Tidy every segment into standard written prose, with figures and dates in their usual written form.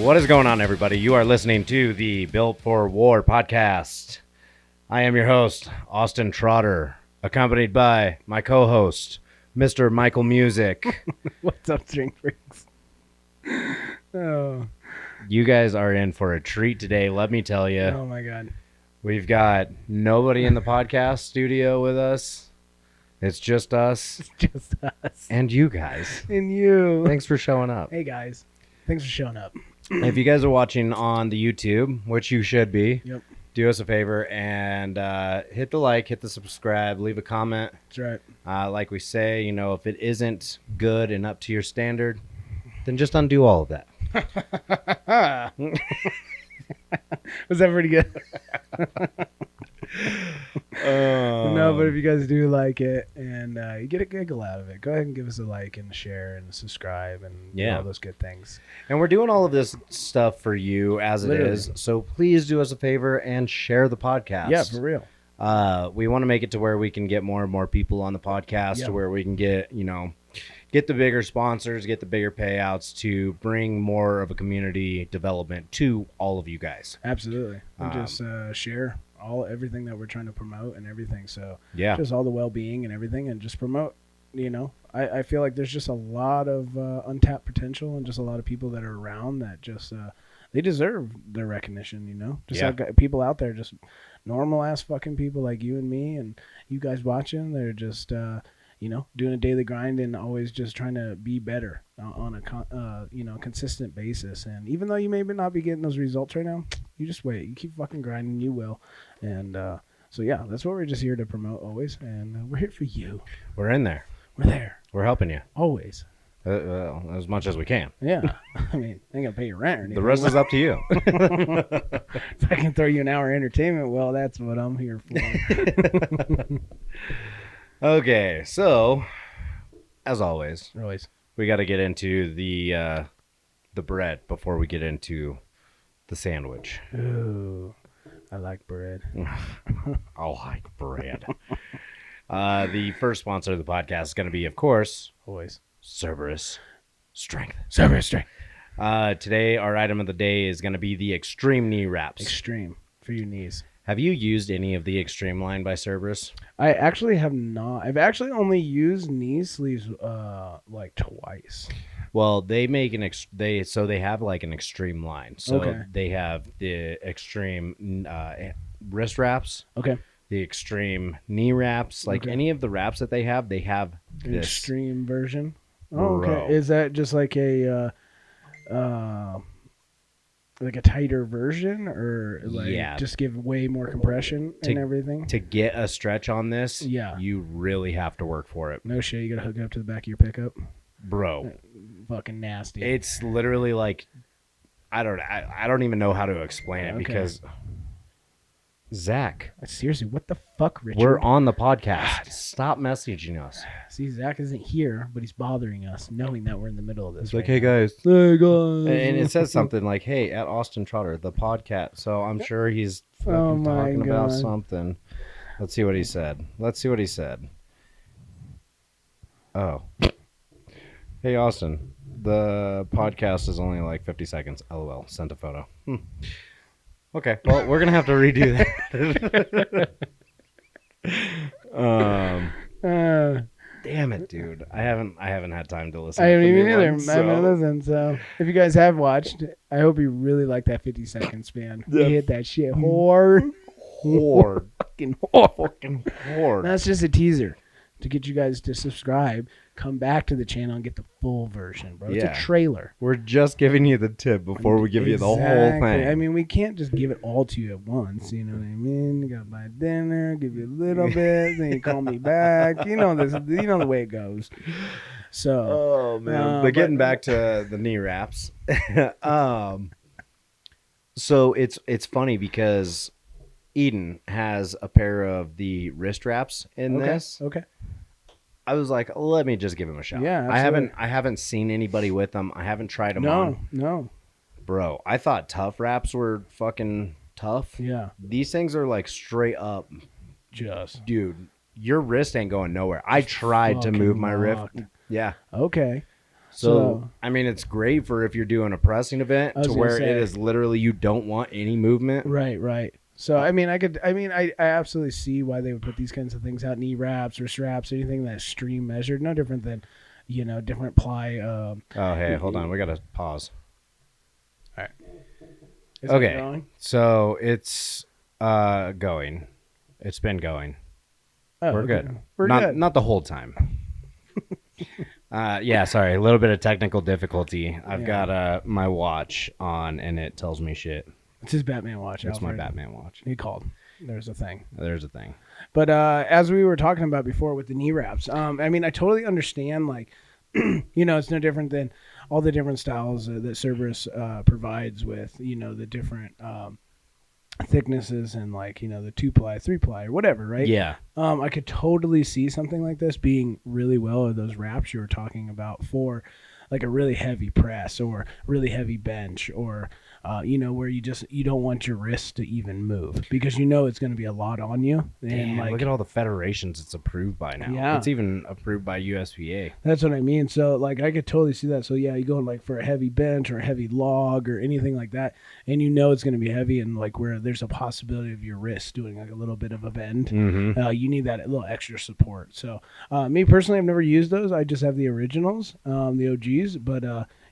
What is going on, everybody? You are listening to the Built for War podcast. I am your host, Austin Trotter, accompanied by my co-host, Mr. Michael Music. What's up, String Freaks? Oh. You guys are in for a treat today, let me tell you. Oh, my God. We've got nobody in the podcast studio with us. It's just us. It's just us. And you guys. And you. Thanks for showing up. Hey, guys. Thanks for showing up. If you guys are watching on the YouTube, which you should be, Yep. do us a favor and hit the like, hit the subscribe, leave a comment. That's right. Like we say, if it isn't good and up to your standard, then just undo all of that. Was that pretty good? No, but if you guys do like it and you get a giggle out of it, go ahead and give us a like and a share and a subscribe and do all those good things. And we're doing all of this stuff for you as it is. So please do us a favor and share the podcast. Yeah, for real. We want to make it to where we can get more and more people on the podcast, to where we can get the bigger sponsors, get the bigger payouts to bring more of a community development to all of you guys. Absolutely. And just share everything that we're trying to promote and everything. So just all the well-being and everything, and just promote. I feel like there's just a lot of untapped potential and just a lot of people that are around that just they deserve their recognition. Like people out there, just normal ass fucking people like you and me and you guys watching. They're just doing a daily grind and always just trying to be better on a consistent basis. And even though you may not be getting those results right now, you just wait. You keep fucking grinding, you will. And so yeah, that's what we're just here to promote always. And we're here for you. We're in there. We're there. We're helping you. Always. Well, as much as we can. Yeah. I mean, I ain't gonna pay your rent or anything. The rest is up to you. If I can throw you an hour entertainment, well, that's what I'm here for. Okay, so as always, we got to get into the bread before we get into the sandwich. Ooh, I like bread. I like bread. The first sponsor of the podcast is going to be, of course, always Cerberus Strength. Cerberus Strength. Today, our item of the day is going to be the Extreme Knee Wraps. Extreme for your knees. Have you used any of the Extreme line by Cerberus? I actually have not. I've actually only used knee sleeves like twice. Well, they make they have like an Extreme line. So they have the Extreme wrist wraps. Okay. The Extreme knee wraps. Like any of the wraps that they have this Extreme version. Oh, okay. Is that just like a tighter version, or just give way more compression and everything? To get a stretch on this, you really have to work for it. No shit, you gotta hook it up to the back of your pickup. Bro. Fucking nasty. It's literally like, I don't even know how to explain it because Zach. Seriously, what the fuck, Richard? We're on the podcast. Stop messaging us. See, Zach isn't here, but he's bothering us, knowing that we're in the middle of this. It's like, hey guys. Hey guys. And it says something like, hey, at Austin Trotter, the podcast. So I'm sure he's fucking talking about something. Let's see what he said. Oh. Hey, Austin, the podcast is only like 50 seconds. LOL. Sent a photo. Okay, well, we're gonna have to redo that. Damn it, dude! I haven't had time to listen. I haven't even either. I haven't listened. So if you guys have watched, I hope you really like that 50-second span. We hit that shit hard, fucking hard. That's just a teaser to get you guys to subscribe. Come back to the channel and get the full version, bro. It's a trailer. We're just giving you the tip before we give you the whole thing. I mean, we can't just give it all to you at once. You know what I mean? You gotta buy dinner, give you a little bit, then you call me back. You know this. You know the way it goes. So. Oh man! But getting back to the knee wraps, so it's funny because Eden has a pair of the wrist wraps in this. Okay. I was like, let me just give him a shot. Yeah, absolutely. I haven't seen anybody with them. I haven't tried them on. No. Bro, I thought tough wraps were fucking tough. Yeah. These things are like straight up. Dude, your wrist ain't going nowhere. I tried to move my wrist. Yeah. Okay. So I mean, it's great for if you're doing a pressing event to where it is literally you don't want any movement. Right. So I absolutely see why they would put these kinds of things out, knee wraps or straps, anything that's stream measured, no different than, different ply. Hey, hold on, we gotta pause. All right. Okay, so it's going. It's been going. Oh, we're good. We're good. Not the whole time. Sorry, a little bit of technical difficulty. I've got my watch on, and it tells me shit. It's his Batman watch. It's my Batman watch. He called. There's a thing. But as we were talking about before with the knee wraps, I totally understand, like, it's no different than all the different styles that Cerberus provides with, the different thicknesses and, like, the 2-ply, 3-ply, or whatever, right? Yeah. I could totally see something like this being really well, or those wraps you were talking about for, like, a really heavy press or really heavy bench, or where you don't want your wrist to even move because it's going to be a lot on you. And look at all the federations it's approved by now. Yeah. It's even approved by USPA. That's what I mean. So, like, I could totally see that. So, yeah, you go like for a heavy bench or a heavy log or anything like that, and it's going to be heavy, and like where there's a possibility of your wrist doing like a little bit of a bend, you need that little extra support. So, me personally, I've never used those. I just have the originals, the OGs, but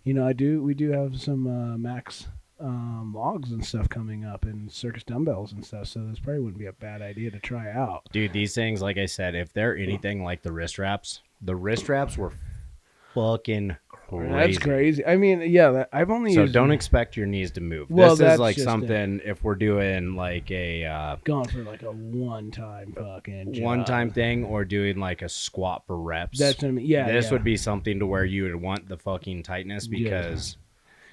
we do have some Max logs and stuff coming up, and circus dumbbells and stuff, so this probably wouldn't be a bad idea to try out. Dude, these things, like I said, if they're anything like the wrist wraps were fucking crazy. That's crazy. I mean, yeah, I've only used. So don't expect your knees to move. Well, this is like something if we're doing like a going for like a one-time fucking job. One-time thing, or doing like a squat for reps. That's what I mean. Yeah, this would be something to where you would want the fucking tightness because.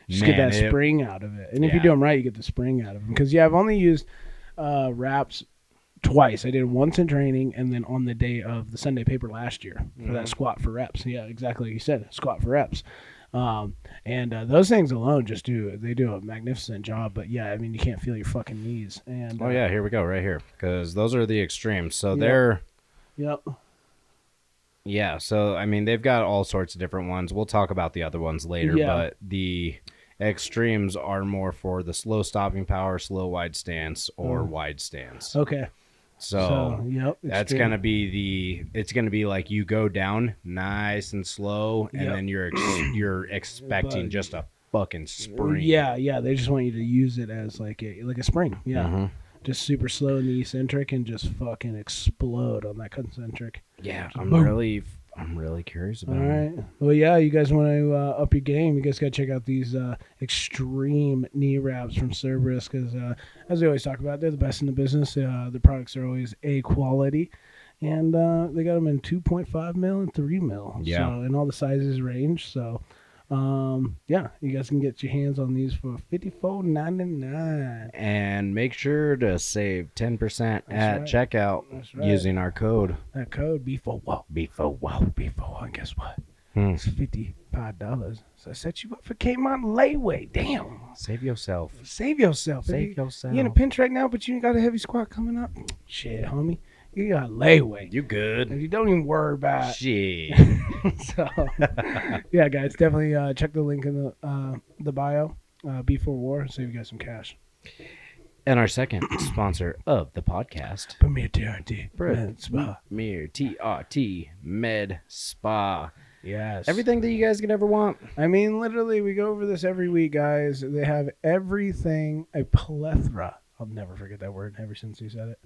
Just get that spring out of it. And if you do them right, you get the spring out of them. Because, I've only used wraps twice. I did once in training and then on the day of the Sunday paper last year for that squat for reps. Yeah, exactly like you said, squat for reps. And those things alone do a magnificent job. But, you can't feel your fucking knees. And here we go right here because those are the extremes. So they're... Yep. Yeah, so, they've got all sorts of different ones. We'll talk about the other ones later, but the... extremes are more for the slow stopping power, slow wide stance, or wide stance. Okay. So that's going to be it's going to be like you go down nice and slow, and then you're expecting just a fucking spring. Yeah. They just want you to use it as like a spring. Yeah. Mm-hmm. Just super slow in the eccentric and just fucking explode on that concentric. Yeah, I'm really curious about it. All right. Well, you guys want to up your game, you guys got to check out these extreme knee wraps from Cerberus because, as we always talk about, they're the best in the business. The products are always A quality, and they got them in 2.5 mil and 3 mil. Yeah. So, and all the sizes range. So, you guys can get your hands on these for $54.99. And make sure to save 10% at checkout using our code. That code B4WOW. B4WOW. And guess what? It's $55. So I set you up for Kmart layaway. Damn. Save yourself. You in a pinch right now, but you ain't got a heavy squat coming up? Shit, homie. You got layaway. You good. And you don't even worry about shit. So, guys, definitely check the link in the bio. B4 War, save you guys some cash. And our second sponsor of the podcast, Premier TRT Med Spa. Premier TRT Med Spa. Yes. Everything that you guys could ever want. Literally, we go over this every week, guys. They have everything, a plethora. I'll never forget that word ever since you said it.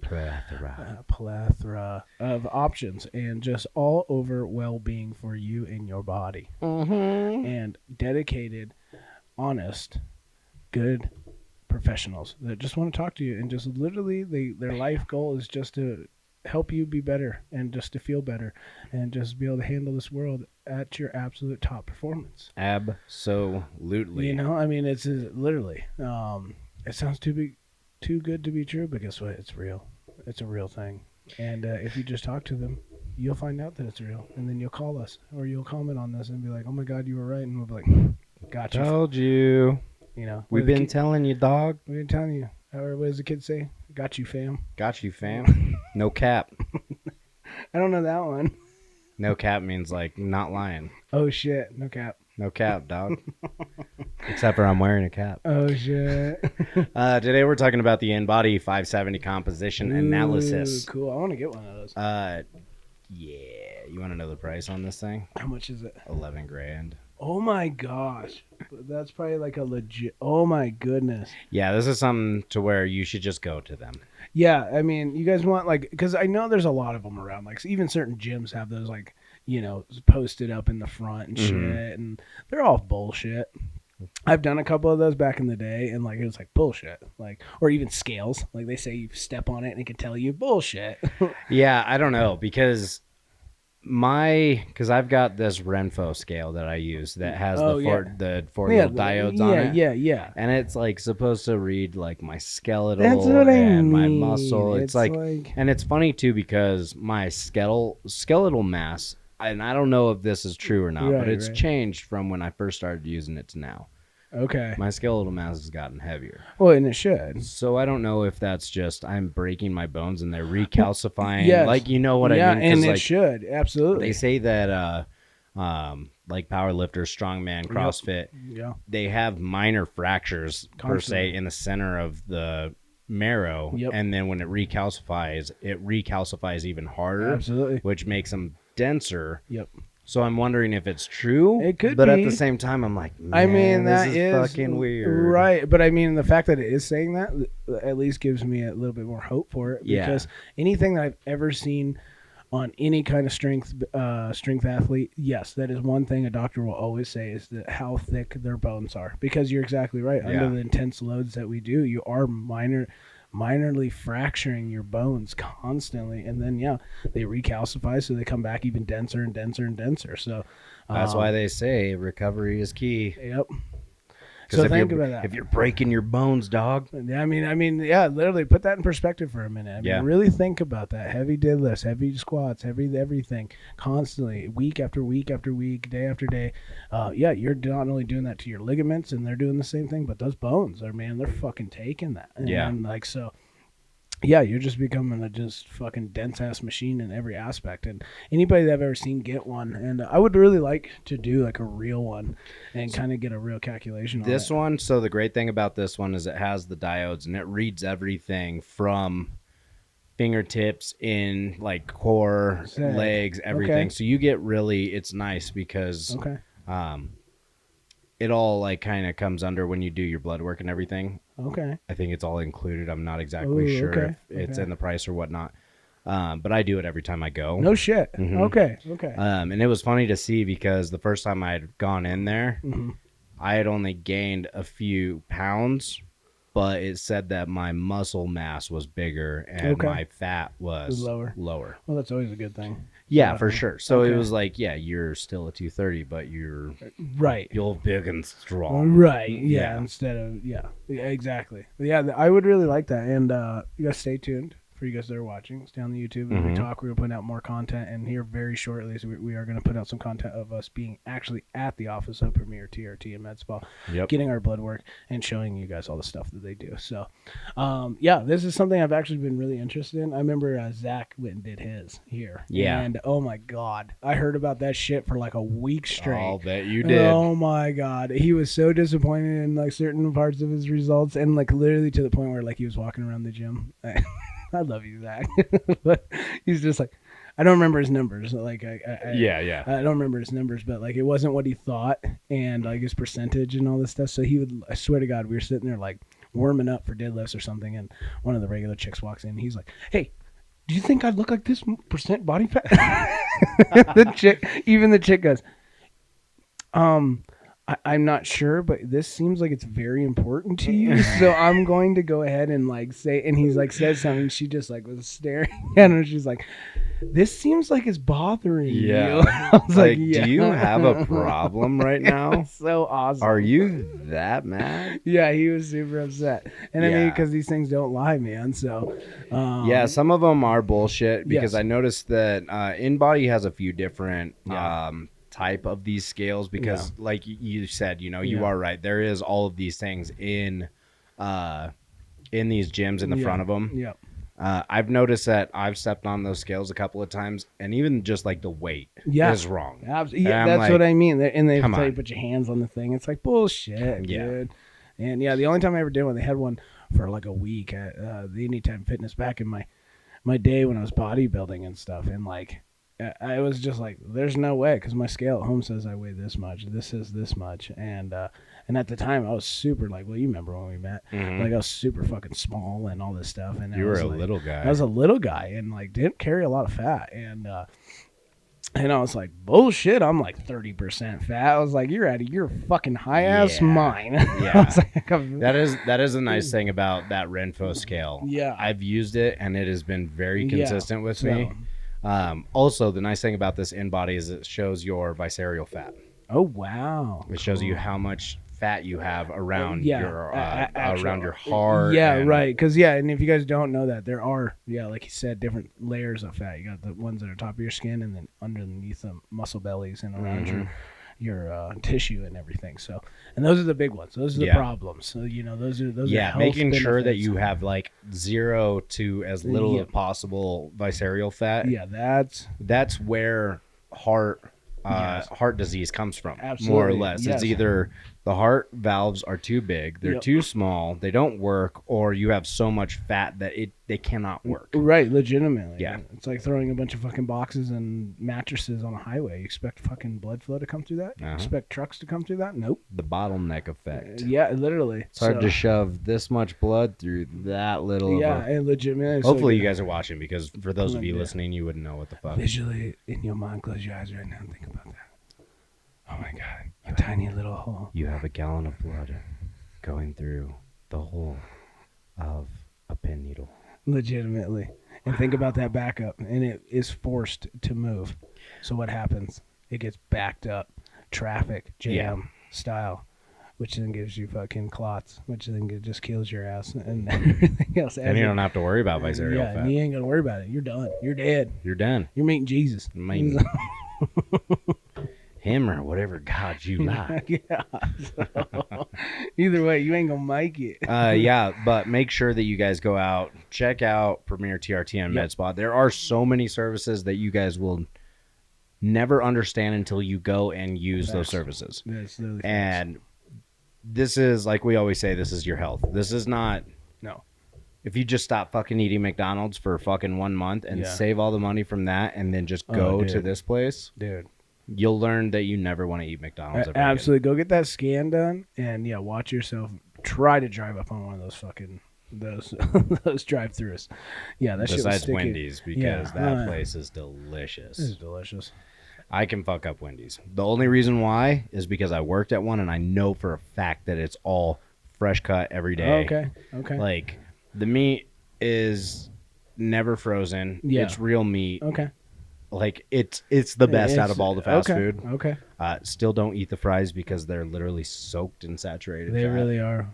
Plethora of options and just all over well-being for you and your body. Mm-hmm. And dedicated, honest, good professionals that just want to talk to you and just literally their life goal is just to help you be better and just to feel better and just be able to handle this world at your absolute top performance. Absolutely. It's literally, it sounds too good to be true, but guess what? It's real. It's a real thing. And if you just talk to them, you'll find out that it's real. And then you'll call us or you'll comment on this and be like, oh my God, you were right. And we'll be like, got you. Told you. We've been telling you, dog. We've been telling you. What does the kid say? Got you, fam. Got you, fam. No cap. I don't know that one. No cap means like not lying. Oh, shit. No cap. No cap, dog. Except for I'm wearing a cap. Oh, shit. Today we're talking about the InBody 570 composition analysis. Cool. I want to get one of those. Yeah. You want to know the price on this thing? How much is it? $11,000. Oh, my gosh. That's probably like a legit... Oh, my goodness. Yeah, this is something to where you should just go to them. Yeah, I mean, you guys want, like... Because I know there's a lot of them around. Like, even certain gyms have those, like, you know, posted up in the front and shit. And they're all bullshit. I've done a couple of those back in the day, and like it was like bullshit, like, or even scales, like they say you step on it and it can tell you bullshit. Yeah, I don't know, because I've got this Renpho scale that I use that has the four little diodes on it. Yeah. And it's like supposed to read like my skeletal and my muscle. It's like, and it's funny too because my skeletal mass, and I don't know if this is true or not, but it's changed from when I first started using it to now. Okay. My skeletal mass has gotten heavier. Well, and it should. So I don't know if that's just I'm breaking my bones and they're recalcifying. Yes. Like, you know what I mean? Yeah, and like, it should. Absolutely. They say that like powerlifters, strongman, CrossFit, they have minor fractures per se in the center of the marrow. Yep. And then when it recalcifies even harder. Absolutely. Which makes them denser. Yep. So I'm wondering if it's true. It could but be. At the same time, I'm like, man, I mean, this is fucking weird. Right. But I mean, the fact that it is saying that at least gives me a little bit more hope for it. Because anything that I've ever seen on any kind of strength athlete, yes, that is one thing a doctor will always say is that how thick their bones are. Because you're exactly right. Under the intense loads that we do, you are minorly fracturing your bones constantly, and then they recalcify, so they come back even denser and denser and denser. So that's why they say recovery is key. Yep. So think about that. If you're breaking your bones, dog. I mean, literally put that in perspective for a minute. I mean, really think about that. Heavy deadlifts, heavy squats, heavy everything, constantly, week after week after week, day after day. You're not only doing that to your ligaments, and they're doing the same thing, but those bones they're fucking taking that. And like so. Yeah, you're just becoming a just fucking dense-ass machine in every aspect. And anybody that I've ever seen get one, and I would really like to do like a real one and kind of get a real calculation on this one. So the great thing about this one is it has the diodes, and it reads everything from fingertips in like core, legs, everything. So you get it's nice because it all like kind of comes under when you do your blood work and everything. Okay. I think it's all included. I'm not exactly sure if it's in the price or whatnot. But I do it every time I go. No shit. Mm-hmm. Okay. And it was funny to see because the first time I had gone in there, I had only gained a few pounds, but it said that my muscle mass was bigger and my fat was lower. Well, that's always a good thing. Yeah, for sure. So it was like, you're still a 230, but you're you're big and strong. Right. Yeah. Instead of exactly. Yeah, I would really like that. And you guys stay tuned. For you guys that are watching, stay on the YouTube and we talk. We're going to put out more content, and here very shortly, so we are going to put out some content of us being actually at the office of Premier TRT and Med Spa, getting our blood work and showing you guys all the stuff that they do. So, this is something I've actually been really interested in. I remember Zach went and did his here. Yeah. And oh my God, I heard about that shit for like a week straight. I'll bet you did. Oh my God. He was so disappointed in like certain parts of his results, and like literally to the point where like he was walking around the gym. I love you, Zach. But he's just like, I don't remember his numbers. Like, I don't remember his numbers, but like, it wasn't what he thought, and like his percentage and all this stuff. So I swear to God, we were sitting there like warming up for deadlifts or something, and one of the regular chicks walks in. And he's like, "Hey, do you think I look like this percent body fat?" the chick goes, I'm not sure, but this seems like it's very important to you, so I'm going to go ahead and like say, and he's like said something, she just like was staring at him, she's like, this seems like it's bothering you. I was like, do you have a problem right now? So awesome. Are you that mad? Yeah, he was super upset. And I mean, because these things don't lie, man, so. Some of them are bullshit, because I noticed that InBody has a few different type of these scales, because like you said, you are right, there is all of these things in these gyms in the front of them. I've noticed that I've stepped on those scales a couple of times, and even just like the weight is wrong. Yeah, that's what I mean. And they tell you put your hands on the thing. It's like bullshit, dude. And the only time I ever did one, they had one for like a week at the Anytime Fitness back in my day when I was bodybuilding and stuff. And like, I was just like, there's no way, because my scale at home says I weigh this much. This is this much. And at the time, I was super like, well, you remember when we met? Mm-hmm. Like, I was super fucking small and all this stuff. And you were a little guy. I was a little guy and like didn't carry a lot of fat. And I was like, bullshit, I'm like 30% fat. I was like, you're out of your fucking high ass mind. Yeah. That is a nice thing about that Renpho scale. Yeah. I've used it and it has been very consistent with me. Also, the nice thing about this InBody is it shows your visceral fat. Oh, wow. It shows you how much fat you have around around your heart. Yeah, right. Because and if you guys don't know that, there are like you said, different layers of fat. You got the ones that are top of your skin, and then underneath the muscle bellies and around your tissue and everything. So, and those are the big ones. Those are the problems. So those are making sure that you have like 0 to as little as possible visceral fat. Yeah, that's where heart disease comes from. Absolutely. More or less. Yes. It's either the heart valves are too big, they're too small, they don't work, or you have so much fat that they cannot work. Right, legitimately. Yeah. It's like throwing a bunch of fucking boxes and mattresses on a highway. You expect fucking blood flow to come through that? You expect trucks to come through that? Nope. The bottleneck effect. Yeah, literally. It's hard to shove this much blood through that little and legitimately. Hopefully you guys are watching, because for those of you listening, you wouldn't know what the fuck. Visually, in your mind, close your eyes right now and think about that. Oh my God, a tiny little hole. You have a gallon of blood going through the hole of a pin needle. Legitimately. And think about that backup, and it is forced to move. So what happens? It gets backed up, traffic jam style, which then gives you fucking clots, which then just kills your ass and everything else. And you don't have to worry about visceral fat. You ain't gonna worry about it. You're done. You're dead. You're done. You're meeting Jesus. Him or whatever God you like. So, either way, you ain't gonna make it. But make sure that you guys go out, check out Premier TRT and MedSpa. There are so many services that you guys will never understand until you go and use those services. And this is, like we always say, this is your health. This is not. No. If you just stop fucking eating McDonald's for fucking 1 month and save all the money from that and then just go to this place. Dude. You'll learn that you never want to eat McDonald's ever Absolutely. Again. Go get that scan done and watch yourself try to drive up on one of those fucking those drive-thrus. Yeah, that shit was Besides Wendy's, because that place is delicious. It is delicious. I can fuck up Wendy's. The only reason why is because I worked at one and I know for a fact that it's all fresh cut every day. Okay. Like the meat is never frozen. Yeah. It's real meat. Okay. Like it's the best out of all the fast food. Okay. Still don't eat the fries because they're literally soaked in saturated They fat. really are.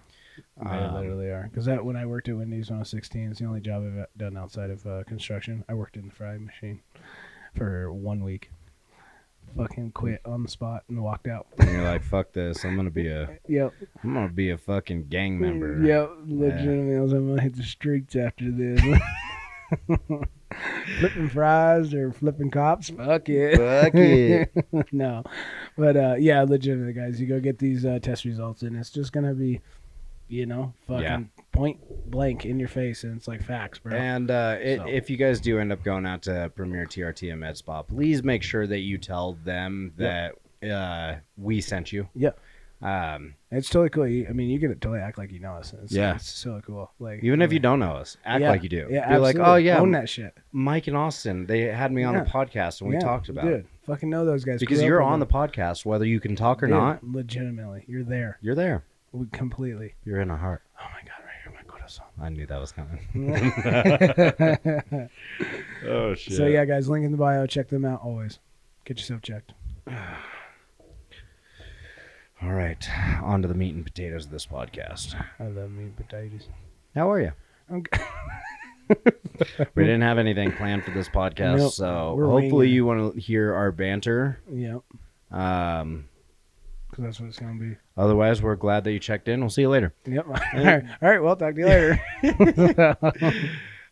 They literally are. Because when I worked at Wendy's when I was 16, it's the only job I've done outside of construction. I worked in the frying machine for 1 week. Fucking quit on the spot and walked out. And you're like, fuck this. I'm gonna be a fucking gang member. Yep. Legitimately, I was gonna hit the streets after this. Flipping fries or flipping cops? Fuck it. No. But legitimately, guys, you go get these test results and it's just gonna be, fucking point blank in your face, and it's like facts, bro. And if you guys do end up going out to Premier TRT and MedSpa, please make sure that you tell them that we sent you. Yeah. It's totally cool. I mean, you can totally act like you know us. It's so cool. Like, even if you don't know us, act like you do. Yeah, you're like, oh yeah, own that shit. Mike and Austin, they had me on the podcast and we talked about it. Fucking know those guys because you're on the podcast, whether you can talk or not. Legitimately, you're there. You're there. Completely. You're in our heart. Oh my God, right here, my corazón. I knew that was coming. Oh shit. So yeah, guys, link in the bio. Check them out always. Get yourself checked. All right, on to the meat and potatoes of this podcast. I love meat and potatoes. How are you? Okay. We didn't have anything planned for this podcast, so hopefully you want to hear our banter. Yep. Because that's what it's going to be. Otherwise, we're glad that you checked in. We'll see you later. Yep. All right. Well, talk to you later.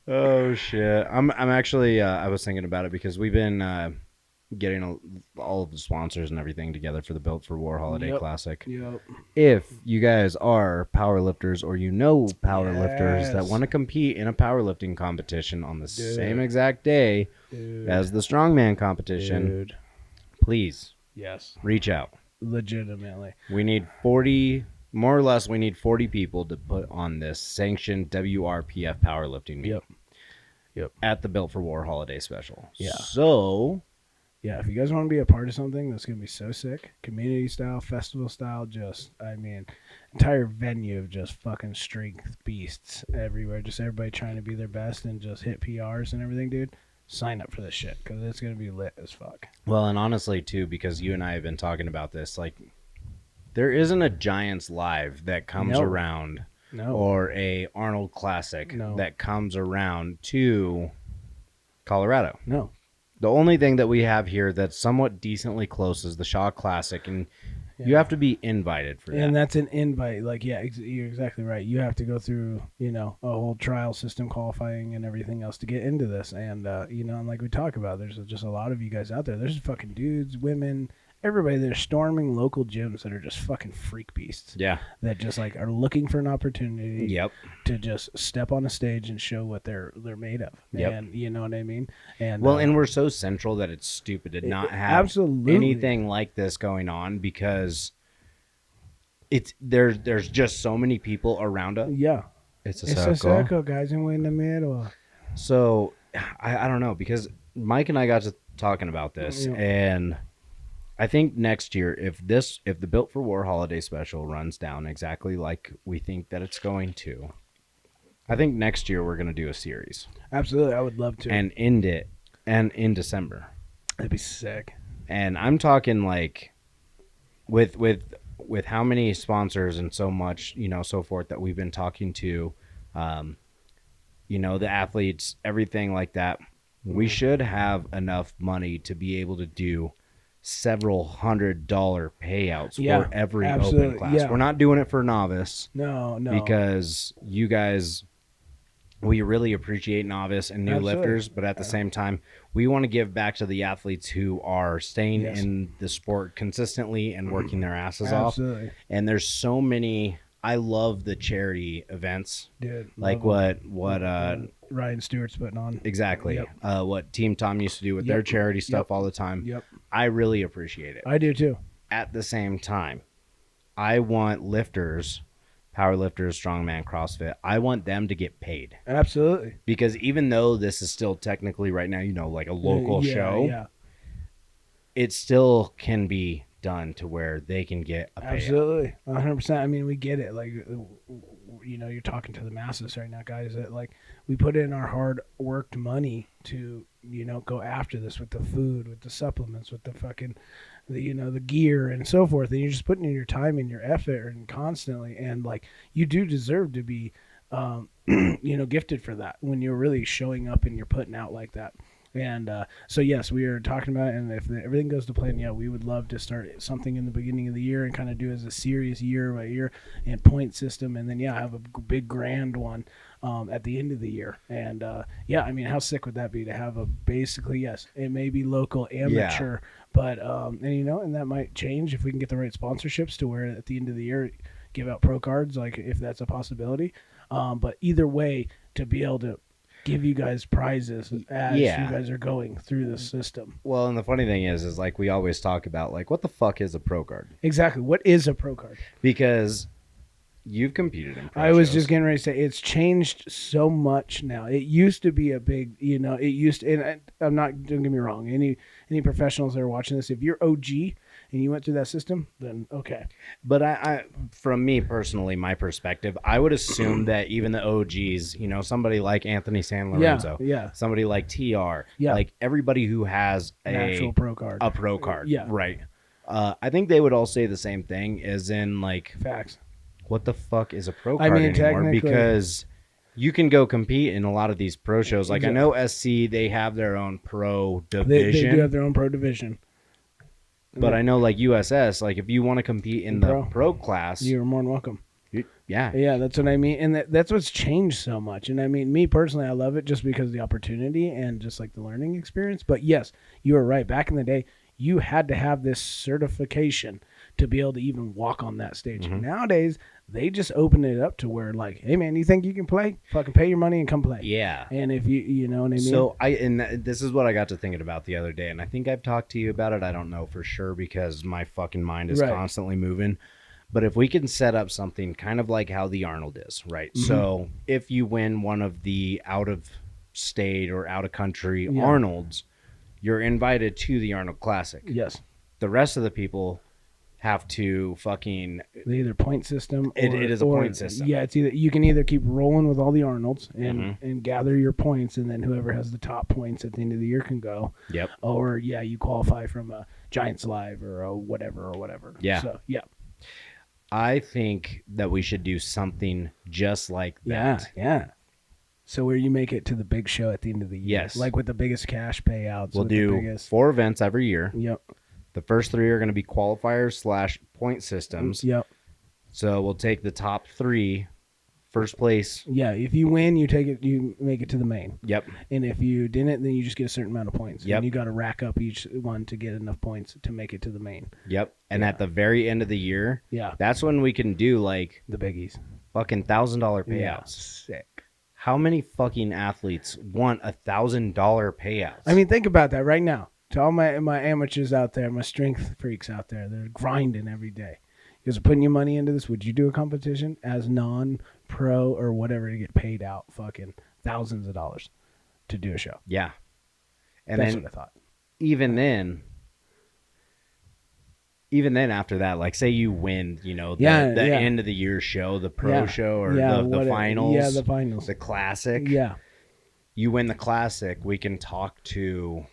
Oh shit! I'm actually I was thinking about it because we've been getting all of the sponsors and everything together for the Built for War Holiday Classic. Yep. If you guys are powerlifters or you know powerlifters that want to compete in a powerlifting competition on the same exact day as the strongman competition, please reach out. Legitimately. We need 40, more or less, we need 40 people to put on this sanctioned WRPF powerlifting meet. Yep. At the Built for War Holiday Special. Yeah. So... yeah, if you guys want to be a part of something that's going to be so sick, community style, festival style, entire venue of just fucking strength beasts everywhere, just everybody trying to be their best and just hit PRs and everything, dude, sign up for this shit because it's going to be lit as fuck. Well, and honestly, too, because you and I have been talking about this, like, there isn't a Giants Live that comes around or a Arnold Classic that comes around to Colorado. No. The only thing that we have here that's somewhat decently close is the Shaw Classic, and you have to be invited for that. And that's an invite. Like, you're exactly right. You have to go through, a whole trial system, qualifying and everything else to get into this. And, and like we talk about, there's just a lot of you guys out there. There's fucking dudes, women, everybody that are storming local gyms that are just fucking freak beasts. Yeah. That just like are looking for an opportunity to just step on a stage and show what they're made of. Yep. And you know what I mean? And and we're so central that it's stupid to not have anything like this going on because there's just so many people around us. Yeah. It's a circle, guys, and we're in the middle. So I don't know, because Mike and I got to talking about this and I think next year, if the Built for War Holiday Special runs down exactly like we think that it's going to, I think next year we're going to do a series. Absolutely, I would love to. And end it in December. That'd be sick. And I'm talking like with how many sponsors and so much, so forth that we've been talking to, the athletes, everything like that. We should have enough money to be able to do several $100 payouts for every open class. We're not doing it for novice. No. Because you guys, we really appreciate novice and new lifters, but at the same time, we want to give back to the athletes who are staying in the sport consistently and working their asses off. And there's so many. I love the charity events, dude. Like what Ryan Stewart's putting on. Exactly. What Team Tom used to do with their charity stuff all the time. Yep. I really appreciate it. I do too. At the same time, I want lifters, powerlifters, strongman, CrossFit, I want them to get paid. Absolutely. Because even though this is still technically right now, like a local show, it still can be done to where they can get a payout. Absolutely. 100%. I mean, we get it. Like, you're talking to the masses right now, guys, that like we put in our hard worked money to, go after this with the food, with the supplements, with the fucking, the gear and so forth. And you're just putting in your time and your effort and constantly. And like, you do deserve to be, gifted for that when you're really showing up and you're putting out like that. And so, yes, we are talking about it, and if everything goes to plan, we would love to start something in the beginning of the year and kind of do as a series year by year and point system, and then, have a big grand one at the end of the year. And, I mean, how sick would that be to have a basically, yes, it may be local amateur, but, and that might change if we can get the right sponsorships to where at the end of the year give out pro cards, like if that's a possibility. But either way, to be able to give you guys prizes as you guys are going through the system. Well, and the funny thing is like we always talk about like what the fuck is a pro card? Exactly. What is a pro card? Because you've competed in pro I was just getting ready to say it's changed so much now. It used to be a big, and I'm not, don't get me wrong, any professionals that are watching this, if you're OG and you went through that system, then okay. But I from me personally, my perspective, I would assume that even the OGs, somebody like Anthony San Lorenzo, somebody like TR, like everybody who has an actual pro card, right? I think they would all say the same thing, as in like facts. What the fuck is a pro card anymore? Because you can go compete in a lot of these pro shows. Like I know SC, they have their own pro division. They do have their own pro division. But I know like USS, like if you want to compete in the pro class, you're more than welcome. Yeah, that's what I mean. And that's what's changed so much. And I mean, me personally, I love it just because of the opportunity and just like the learning experience. But yes, you are right. Back in the day, you had to have this certification to be able to even walk on that stage. Mm-hmm. Nowadays, they just open it up to where like, hey man, you think you can play? Fucking pay your money and come play. Yeah. And if you know what I mean? So this is what I got to thinking about the other day. And I think I've talked to you about it. I don't know for sure because my fucking mind is constantly moving. But if we can set up something kind of like how the Arnold is, right? Mm-hmm. So if you win one of the out of state or out of country Arnolds, you're invited to the Arnold Classic. Yes. The rest of the people have to fucking... Either point system. It is a point system. Yeah, it's either you can either keep rolling with all the Arnolds and gather your points, and then whoever has the top points at the end of the year can go. Yep. Or, you qualify from a Giants Live or a whatever. Yeah. So, yeah. I think that we should do something just like that. Yeah. So where you make it to the big show at the end of the year. Yes. Like with the biggest cash payouts. We'll do 4 events every year. Yep. The first 3 are going to be qualifiers / point systems. Yep. So we'll take the top 3, first place. Yeah, if you win, you make it to the main. Yep. And if you didn't, then you just get a certain amount of points. Yep. And you got to rack up each one to get enough points to make it to the main. Yep. And at the very end of the year, yeah, that's when we can do like the biggies, fucking $1,000 payouts. Yeah, sick. How many fucking athletes want $1,000 payouts? I mean, think about that right now. To all my amateurs out there, my strength freaks out there, they're grinding every day. You guys are putting your money into this. Would you do a competition as non-pro or whatever to get paid out fucking thousands of dollars to do a show? Yeah. And that's then, what I thought. Even then after that, like say you win, the end of the year show, the pro show or the finals. Yeah, the finals. The classic. Yeah. You win the classic, we can talk to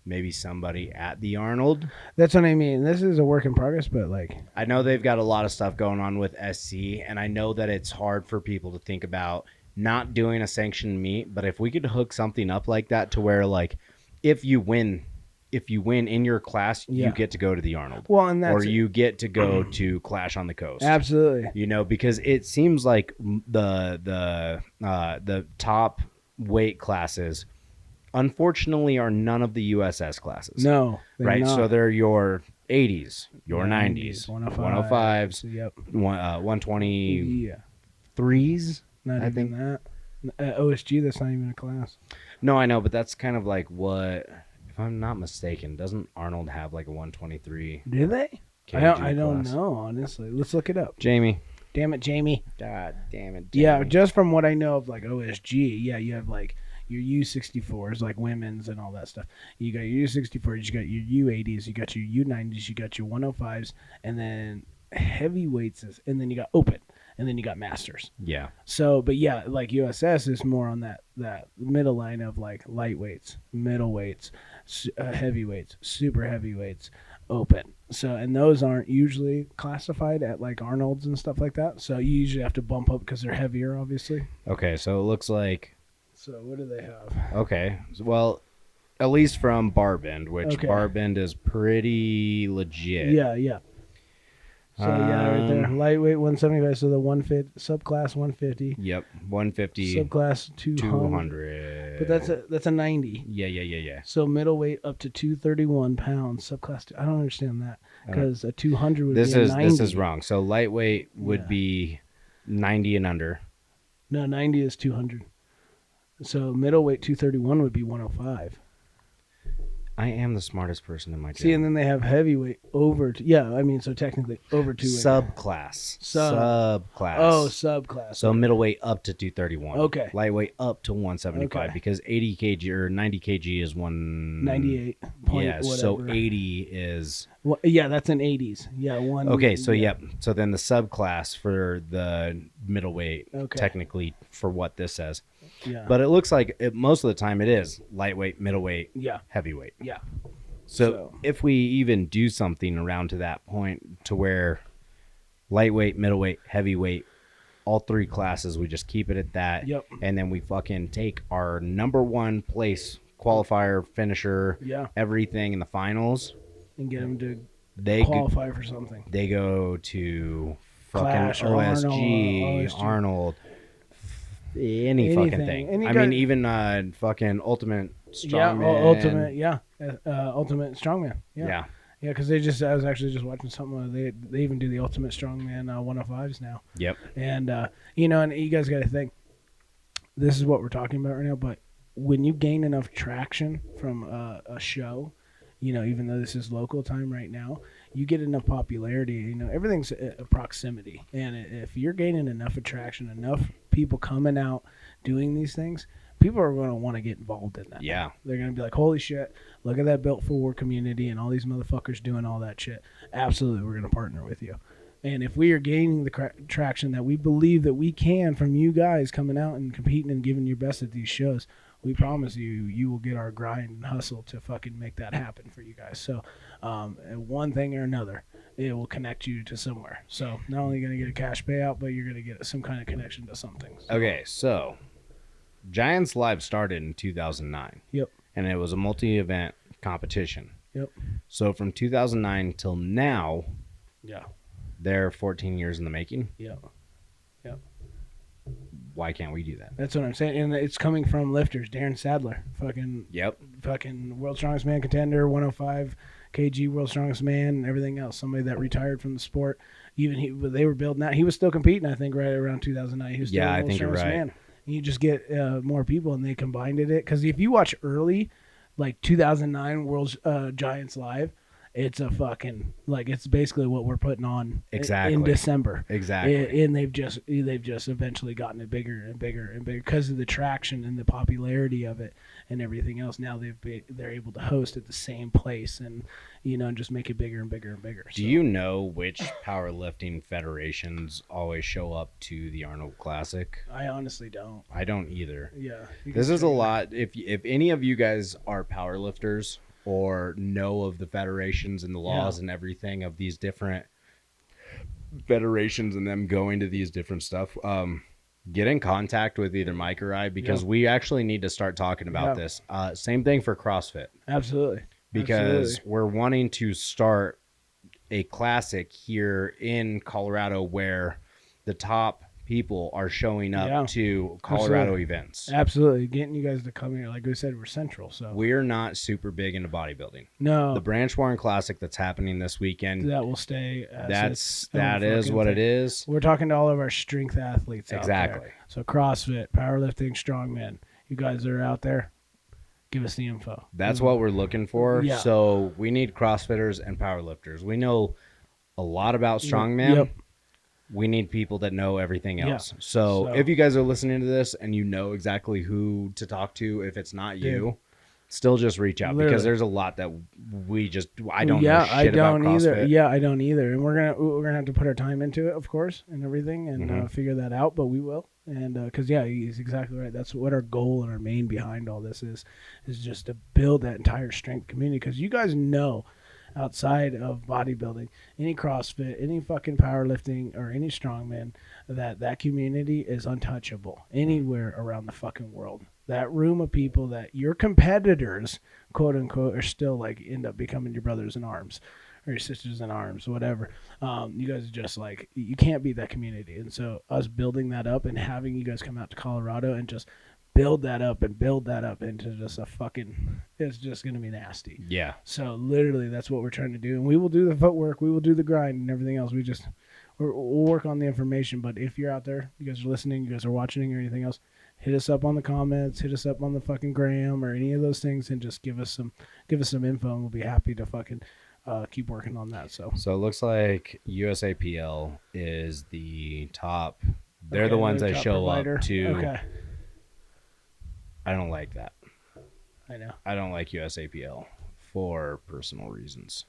maybe somebody at the Arnold. That's what I mean. This is a work in progress, but like... I know they've got a lot of stuff going on with SC, and I know that it's hard for people to think about not doing a sanctioned meet, but if we could hook something up like that to where, like, if you win in your class, you get to go to the Arnold. Well, and that's... Or you get to go to Clash on the Coast. Absolutely. Because it seems like the top weight classes... unfortunately are none of the USS classes. No. Right? Not. So they're your 80s, your 90s, 105s, yep. 123s. Not I even think. that. OSG, that's not even a class. No, I know, but that's kind of like what, if I'm not mistaken, doesn't Arnold have like a 123? Do they? I don't know, honestly. Let's look it up. Jamie. Damn it, Jamie. God damn it, Jamie. Yeah, just from what I know of like OSG, you have like your U64s, like women's and all that stuff. You got your U64s, you got your U80s, you got your U90s, you got your 105s, and then heavyweights, and then you got open, and then you got masters. Yeah. So, but yeah, like USS is more on that middle line of like lightweights, middleweights, heavyweights, super heavyweights, open. So, and those aren't usually classified at like Arnold's and stuff like that. So you usually have to bump up because they're heavier, obviously. Okay, so it looks like... So what do they have? Okay, well, at least from Barbend, which Barbend is pretty legit. Yeah. So right there, lightweight 175. So the 150 subclass 150. Yep, 150. Subclass 200. But that's a 90. Yeah. So middleweight up to 231 pounds. Subclass 2. I don't understand that because a 200 would be a 90. This is wrong. So lightweight would be 90 and under. No, 90 is 200. So middleweight 231 would be 105. I am the smartest person in my gym. See, and then they have heavyweight over. So technically over 2. Subclass. Subclass. Oh, subclass. So middleweight up to 231. Okay. Lightweight up to 175 because 80 kg or 90 kg is 198. Yeah, so 80 is... Well, yeah, that's in 80s. Yeah, one. Okay, so yep. So then the subclass for the middleweight, technically for what this says. Yeah. But it looks like most of the time it is lightweight, middleweight, heavyweight. Yeah. So if we even do something around to that point to where lightweight, middleweight, heavyweight, all 3 classes, we just keep it at that. Yep. And then we fucking take our number 1 place qualifier, finisher, everything in the finals. And get them to qualify for something. They go to Clash, fucking OSG, Arnold, anything. Fucking thing. I mean, even fucking Ultimate Strongman. Ultimate Strongman. Yeah, because I was actually just watching something. They even do the Ultimate Strongman 105s now. Yep. And and you guys got to think, this is what we're talking about right now. But when you gain enough traction from a show, even though this is local time right now, you get enough popularity. Everything's a proximity, and if you're gaining enough attraction, enough people coming out doing these things, people are going to want to get involved in that. Yeah. They're going to be like, holy shit, look at that Built for War community and all these motherfuckers doing all that shit. Absolutely, we're going to partner with you. And if we are gaining the traction that we believe that we can from you guys coming out and competing and giving your best at these shows, we promise you will get our grind and hustle to fucking make that happen for you guys. So one thing or another, it will connect you to somewhere. So not only going to get a cash payout, but you're going to get some kind of connection to something. So. Okay, so Giants Live started in 2009. Yep. And it was a multi-event competition. Yep. So from 2009 till now, yeah, they're 14 years in the making. Yep. Yep. Why can't we do that? That's what I'm saying. And it's coming from lifters. Darren Sadler, fucking world's strongest man contender, 105 kg world's strongest man, and everything else. Somebody that retired from the sport. Even they were building that. He was still competing, I think, right around 2009. He was still I think you're right. Man. You just get more people, and they combined it. Because if you watch early, like 2009 World's Giants Live, it's a fucking it's basically what we're putting on in December. Exactly. And they've just eventually gotten it bigger and bigger and bigger because of the traction and the popularity of it and everything else. Now they're able to host at the same place and just make it bigger and bigger and bigger. Do you know which powerlifting federations always show up to the Arnold Classic? I honestly don't. I don't either. Yeah. This is a lot. If any of you guys are powerlifters or know of the federations and the laws and everything of these different federations and them going to these different stuff, get in contact with either Mike or I because we actually need to start talking about this. Same thing for CrossFit. Absolutely. Because we're wanting to start a classic here in Colorado where the top people are showing up to Colorado events. Absolutely. Getting you guys to come here. Like we said, we're central. So we're not super big into bodybuilding. No. The Branch Warren Classic that's happening this weekend. That will stay. That is what it is. We're talking to all of our strength athletes out exactly. there. So CrossFit, powerlifting, strongman. You guys are out there. Give us the info. That's what we're looking for. Yeah. So we need CrossFitters and powerlifters. We know a lot about strongman. Yep. We need people that know everything else. Yeah. So if you guys are listening to this and you know exactly who to talk to, if it's not you, still just reach out because there's a lot that I don't know shit about CrossFit. I don't either. And we're gonna have to put our time into it, of course, and everything, and figure that out. But we will. And because he's exactly right. That's what our goal and our main behind all this is just to build that entire strength community. Because you guys know, outside of bodybuilding, any CrossFit, any fucking powerlifting, or any strongman, that community is untouchable anywhere around the fucking world. That room of people that your competitors, quote unquote, are still end up becoming your brothers in arms or your sisters in arms, whatever. You guys are just you can't beat that community. And so us building that up and having you guys come out to Colorado and just build that up into just a fucking, it's just going to be nasty. Yeah. So literally that's what we're trying to do. And we will do the footwork. We will do the grind and everything else. We'll work on the information. But if you're out there, you guys are listening, you guys are watching or anything else, hit us up on the comments, hit us up on the fucking gram or any of those things and just give us some info and we'll be happy to fucking keep working on that. So it looks like USAPL is the top. They're the ones that show provider. Up to. Okay. I don't like that. I know. I don't like USAPL for personal reasons.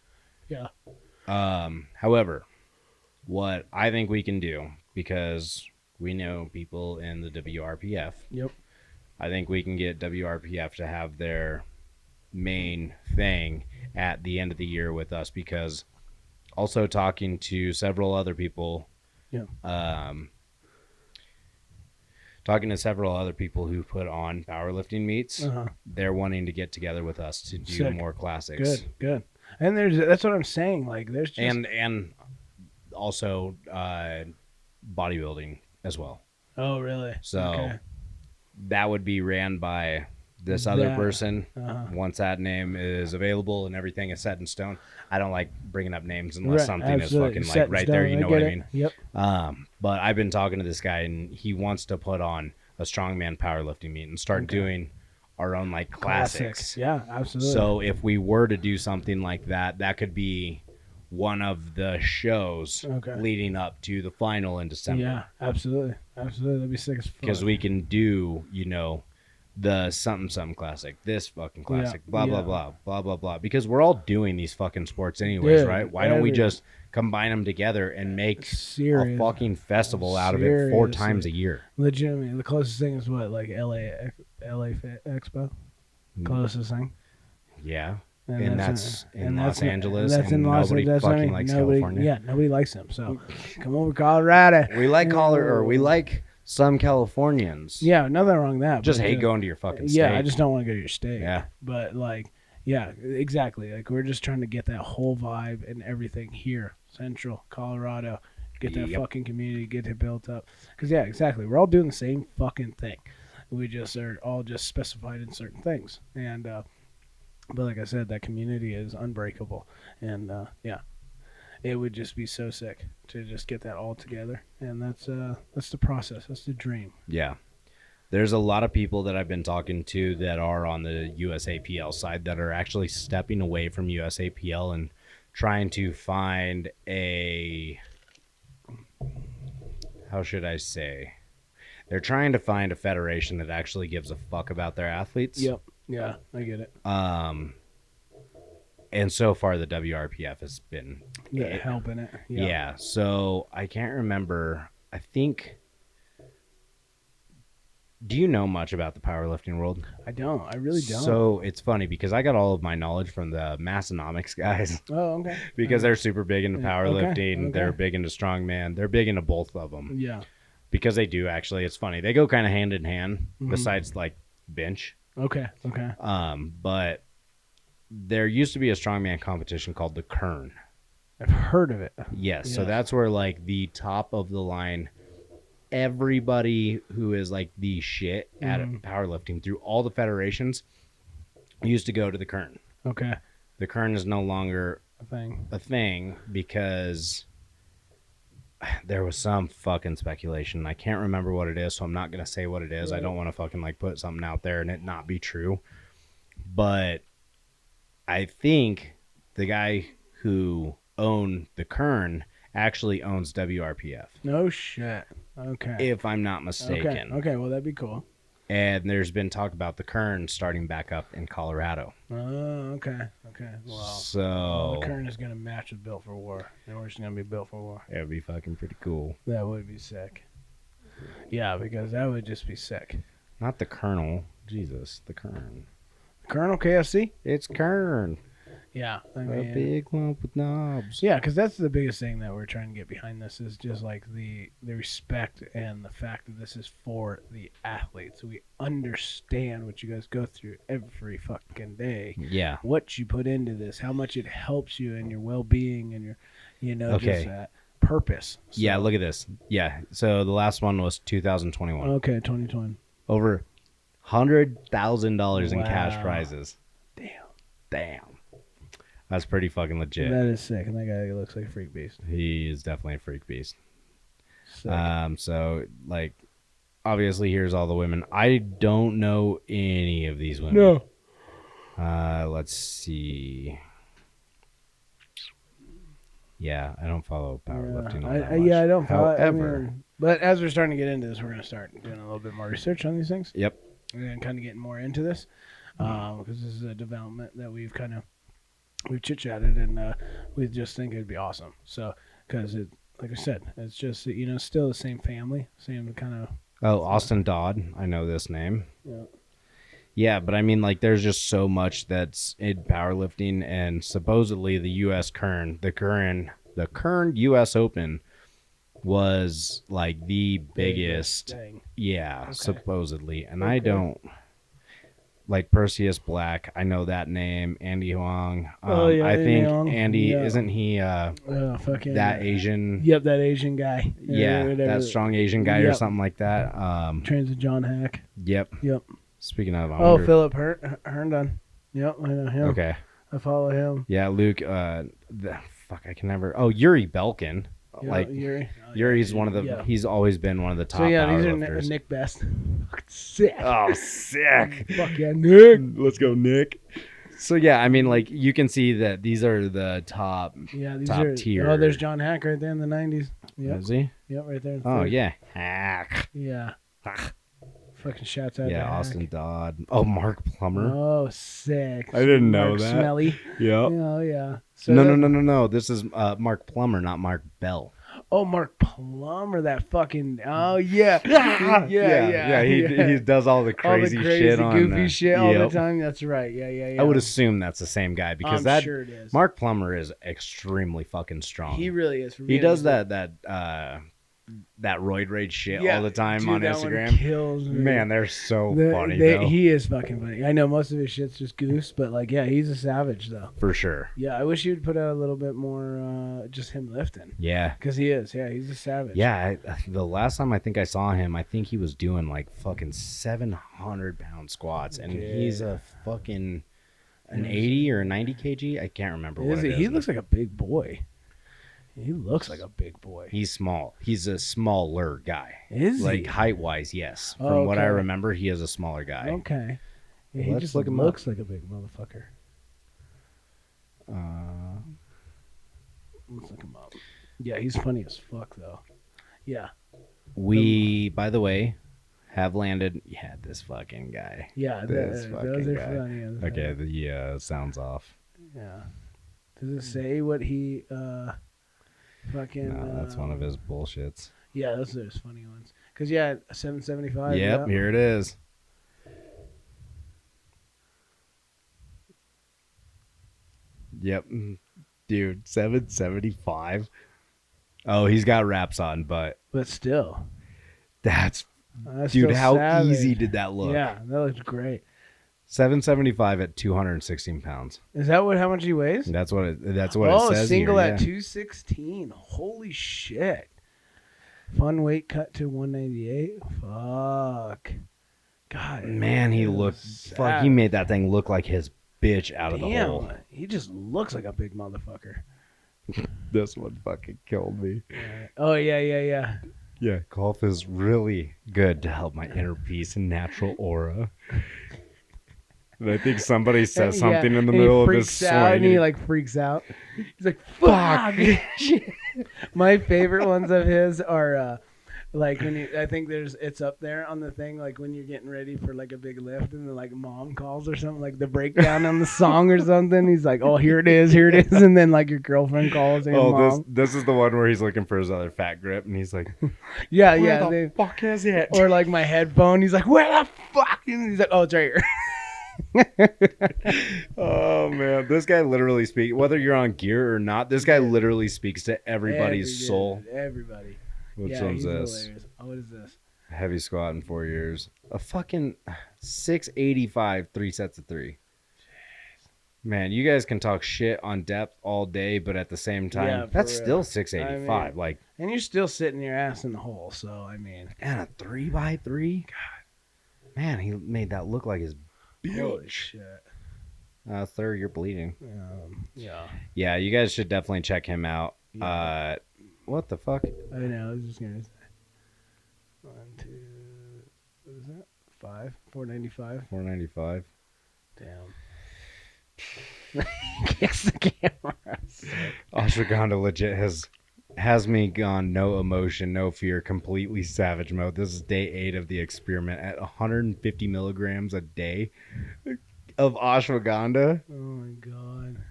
Yeah. However, what I think we can do, because we know people in the WRPF. Yep. I think we can get WRPF to have their main thing at the end of the year with us, because also talking to several other people. Yeah. Talking to several other people who put on powerlifting meets, they're wanting to get together with us to do more classics. Good. And that's what I'm saying. There's just... and also bodybuilding as well. Oh, really? So that would be ran by this other person. Once that name is available and everything is set in stone. I don't like bringing up names unless something is fucking like right there. You know what I mean? Yep. But I've been talking to this guy, and he wants to put on a strongman powerlifting meet and start doing our own like classics. Yeah, absolutely. So if we were to do something like that, that could be one of the shows leading up to the final in December. Yeah, absolutely. That'd be sick as fuck. Because we can do, the something classic, this fucking classic, blah blah. Because we're all doing these fucking sports anyways, right? Why don't we just combine them together and make a fucking festival out of it 4 times a year? Legitimately, the closest thing is what, like LA Expo, closest thing. Yeah. And that's in Los Angeles, and nobody fucking likes California. Yeah, nobody likes them. So come over, Colorado. We like we like some Californians. Yeah, nothing wrong with that. Just hate going to your fucking state. Yeah, I just don't want to go to your state. Yeah. But yeah, exactly. Like, we're just trying to get that whole vibe and everything here, Central Colorado. Get that fucking community, get it built up. Because, yeah, exactly. We're all doing the same fucking thing. We just are all just specified in certain things. And, but like I said, that community is unbreakable. And, yeah, it would just be so sick to just get that all together. And that's the process. That's the dream. Yeah. There's a lot of people that I've been talking to that are on the USAPL side that are actually stepping away from USAPL and trying to find how should I say? They're trying to find a federation that actually gives a fuck about their athletes. Yep. Yeah, I get it. And so far the WRPF has been helping it. Yeah. So I can't remember. I think. Do you know much about the powerlifting world? I don't. I really don't. So it's funny because I got all of my knowledge from the Massonomics guys. Oh, okay. Because they're super big into powerlifting. Okay. They're big into strongman. They're big into both of them. Yeah. Because they do, actually. It's funny. They go kind of hand in hand besides like bench. Okay. But there used to be a strongman competition called the Kern. I've heard of it. Yes. So that's where like the top of the line, everybody who is like the shit at powerlifting through all the federations used to go to the Kern. Okay. The Kern is no longer a thing because there was some fucking speculation. I can't remember what it is, so I'm not going to say what it is. Right. I don't want to fucking like put something out there and it not be true. But I think the guy who owned the Kern actually owns WRPF. No shit. Okay. If I'm not mistaken. Okay, well, that'd be cool. And there's been talk about the Kern starting back up in Colorado. Oh, okay. Well, so the Kern is going to match with Built for War. And we're just going to be Built for War. It would be fucking pretty cool. That would be sick. Yeah, because that would just be sick. Not the Colonel. Jesus, the Kern. Colonel KFC? It's Kern. Yeah, I mean, a big lump with knobs. Yeah, because that's the biggest thing that we're trying to get behind this is just like the respect and the fact that this is for the athletes. We understand what you guys go through every fucking day. Yeah. What you put into this, how much it helps you in your well-being and your, just that purpose. So, yeah, look at this. Yeah, so the last one was 2021. Okay, 2020. Over $100,000 in cash prizes. Damn. That's pretty fucking legit. That is sick. And that guy looks like a freak beast. He is definitely a freak beast. Sick. So, like, obviously, here's all the women. I don't know any of these women. No. Let's see. Yeah, I don't follow powerlifting all that much. Yeah, I don't follow. However, but as we're starting to get into this, we're going to start doing a little bit more research on these things. Yep. And kind of getting more into this. Because this is a development that we've chit-chatted, and we just think it'd be awesome. So, because it, like I said, it's just, still the same family, same kind of... Oh, Austin Dodd. I know this name. Yeah. Yeah, but I mean, like, there's just so much that's in powerlifting, and supposedly the U.S. Kern, the Kern U.S. Open was, like, the biggest... thing. Yeah, supposedly. And I don't... like Perseus Black. I know that name. Andy Huang. I think Huang. Andy isn't he fucking that Asian? Yep, that Asian guy. Yeah, that strong Asian guy or something like that. Trains with John Hack. Yep. Yep. Speaking of, Philip Herndon. Yep, I know him. Okay. I follow him. Yeah, Luke. I can never. Oh, Yuri Belkin. Yeah, like Yuri. Yuri's one of the. Yeah. He's always been one of the top. So yeah, these are Nick Best. Sick. Oh, sick. Fuck yeah, Nick. Let's go, Nick. So yeah, I mean, like you can see that these are the top. Yeah, these top tier. Oh, there's John Hack right there in the '90s. Yep. Is he? Yep, right there. Oh yeah, Hack. Yeah. Fucking shouts out. Yeah, Austin Hack. Dodd. Oh, Mark Plummer. Oh, sick. I didn't know Mark that. Smelly. Yep. Oh yeah. So No. This is Mark Plummer, not Mark Bell. Oh, Mark Plummer, that fucking. Oh yeah. Yeah. He does all the crazy shit on goofy shit all the time. That's right. Yeah. I would assume that's the same guy because sure it is. Mark Plummer is extremely fucking strong. He really is. He does that roid rage shit all the time on Instagram. One kills me. Man, they're so funny. Though. He is fucking funny. I know most of his shit's just goose, but like, yeah, he's a savage though. For sure. Yeah, I wish he would put out a little bit more, just him lifting. Yeah, because he is. Yeah, he's a savage. Yeah, the last time I think I saw him, I think he was doing like fucking 700-pound squats, and he's a fucking an 80 or a 90 kg. I can't remember what it is. He looks like a big boy. He looks like a big boy. He's small. He's a smaller guy. Is like he? Height-wise, yes. From what I remember, he is a smaller guy. Okay. Yeah, he just looks like a big motherfucker. Let's look him up. Yeah, he's funny as fuck, though. Yeah. We, by the way, have landed. Yeah, this fucking guy. Yeah, this fucking those are guy. funny. Okay, the sounds off. Yeah. Does it say what he fucking? No, that's one of his bullshits. Yeah, those are his funny ones. Cause 775. Yep, here it is. Yep, dude, 775. Oh, he's got wraps on, but still, that's dude. How savage. Easy did that look? Yeah, that looks great. 775 at 216 pounds. Is that how much he weighs? That's what it says. Oh, single here, at 216. Holy shit! Fun weight cut to 198. Fuck. God. Man, he looked. Fuck, he made that thing look like his bitch out of the hole. He just looks like a big motherfucker. This one fucking killed me. Oh yeah. Yeah, golf is really good to help my inner peace and natural aura. And I think somebody says something in the middle of his swing. And he like freaks out. He's like, fuck. My favorite ones of his are like when I think it's up there on the thing, like when you're getting ready for like a big lift and then like mom calls or something, like the breakdown on the song or something. He's like, oh, here it is. And then like your girlfriend calls and mom. This is the one where he's looking for his other fat grip and he's like, where the fuck is it? Or like my headphone. He's like, where the fuck? And he's like, oh, it's right here. Oh man, this guy literally speaks, whether you're on gear or not, this guy literally speaks to everybody's soul. Everybody. Which one's this? Hilarious. Oh, what is this? Heavy squat in 4 years. A fucking 685, 3 sets of 3. Jeez. Man, you guys can talk shit on depth all day, but at the same time, that's still 685. And you're still sitting your ass in the hole, so I mean. And a 3x3? God. Man, he made that look like his holy shit. Sir, you're bleeding. Yeah, you guys should definitely check him out. Yeah. What the fuck? I know, I was just gonna say 1, 2, what is that? 5? 495? 495. Damn. Kicks the camera. Ashwagandha legit has me gone no emotion, no fear, completely savage mode. This is day 8 of the experiment at 150 milligrams a day of ashwagandha. Oh my god.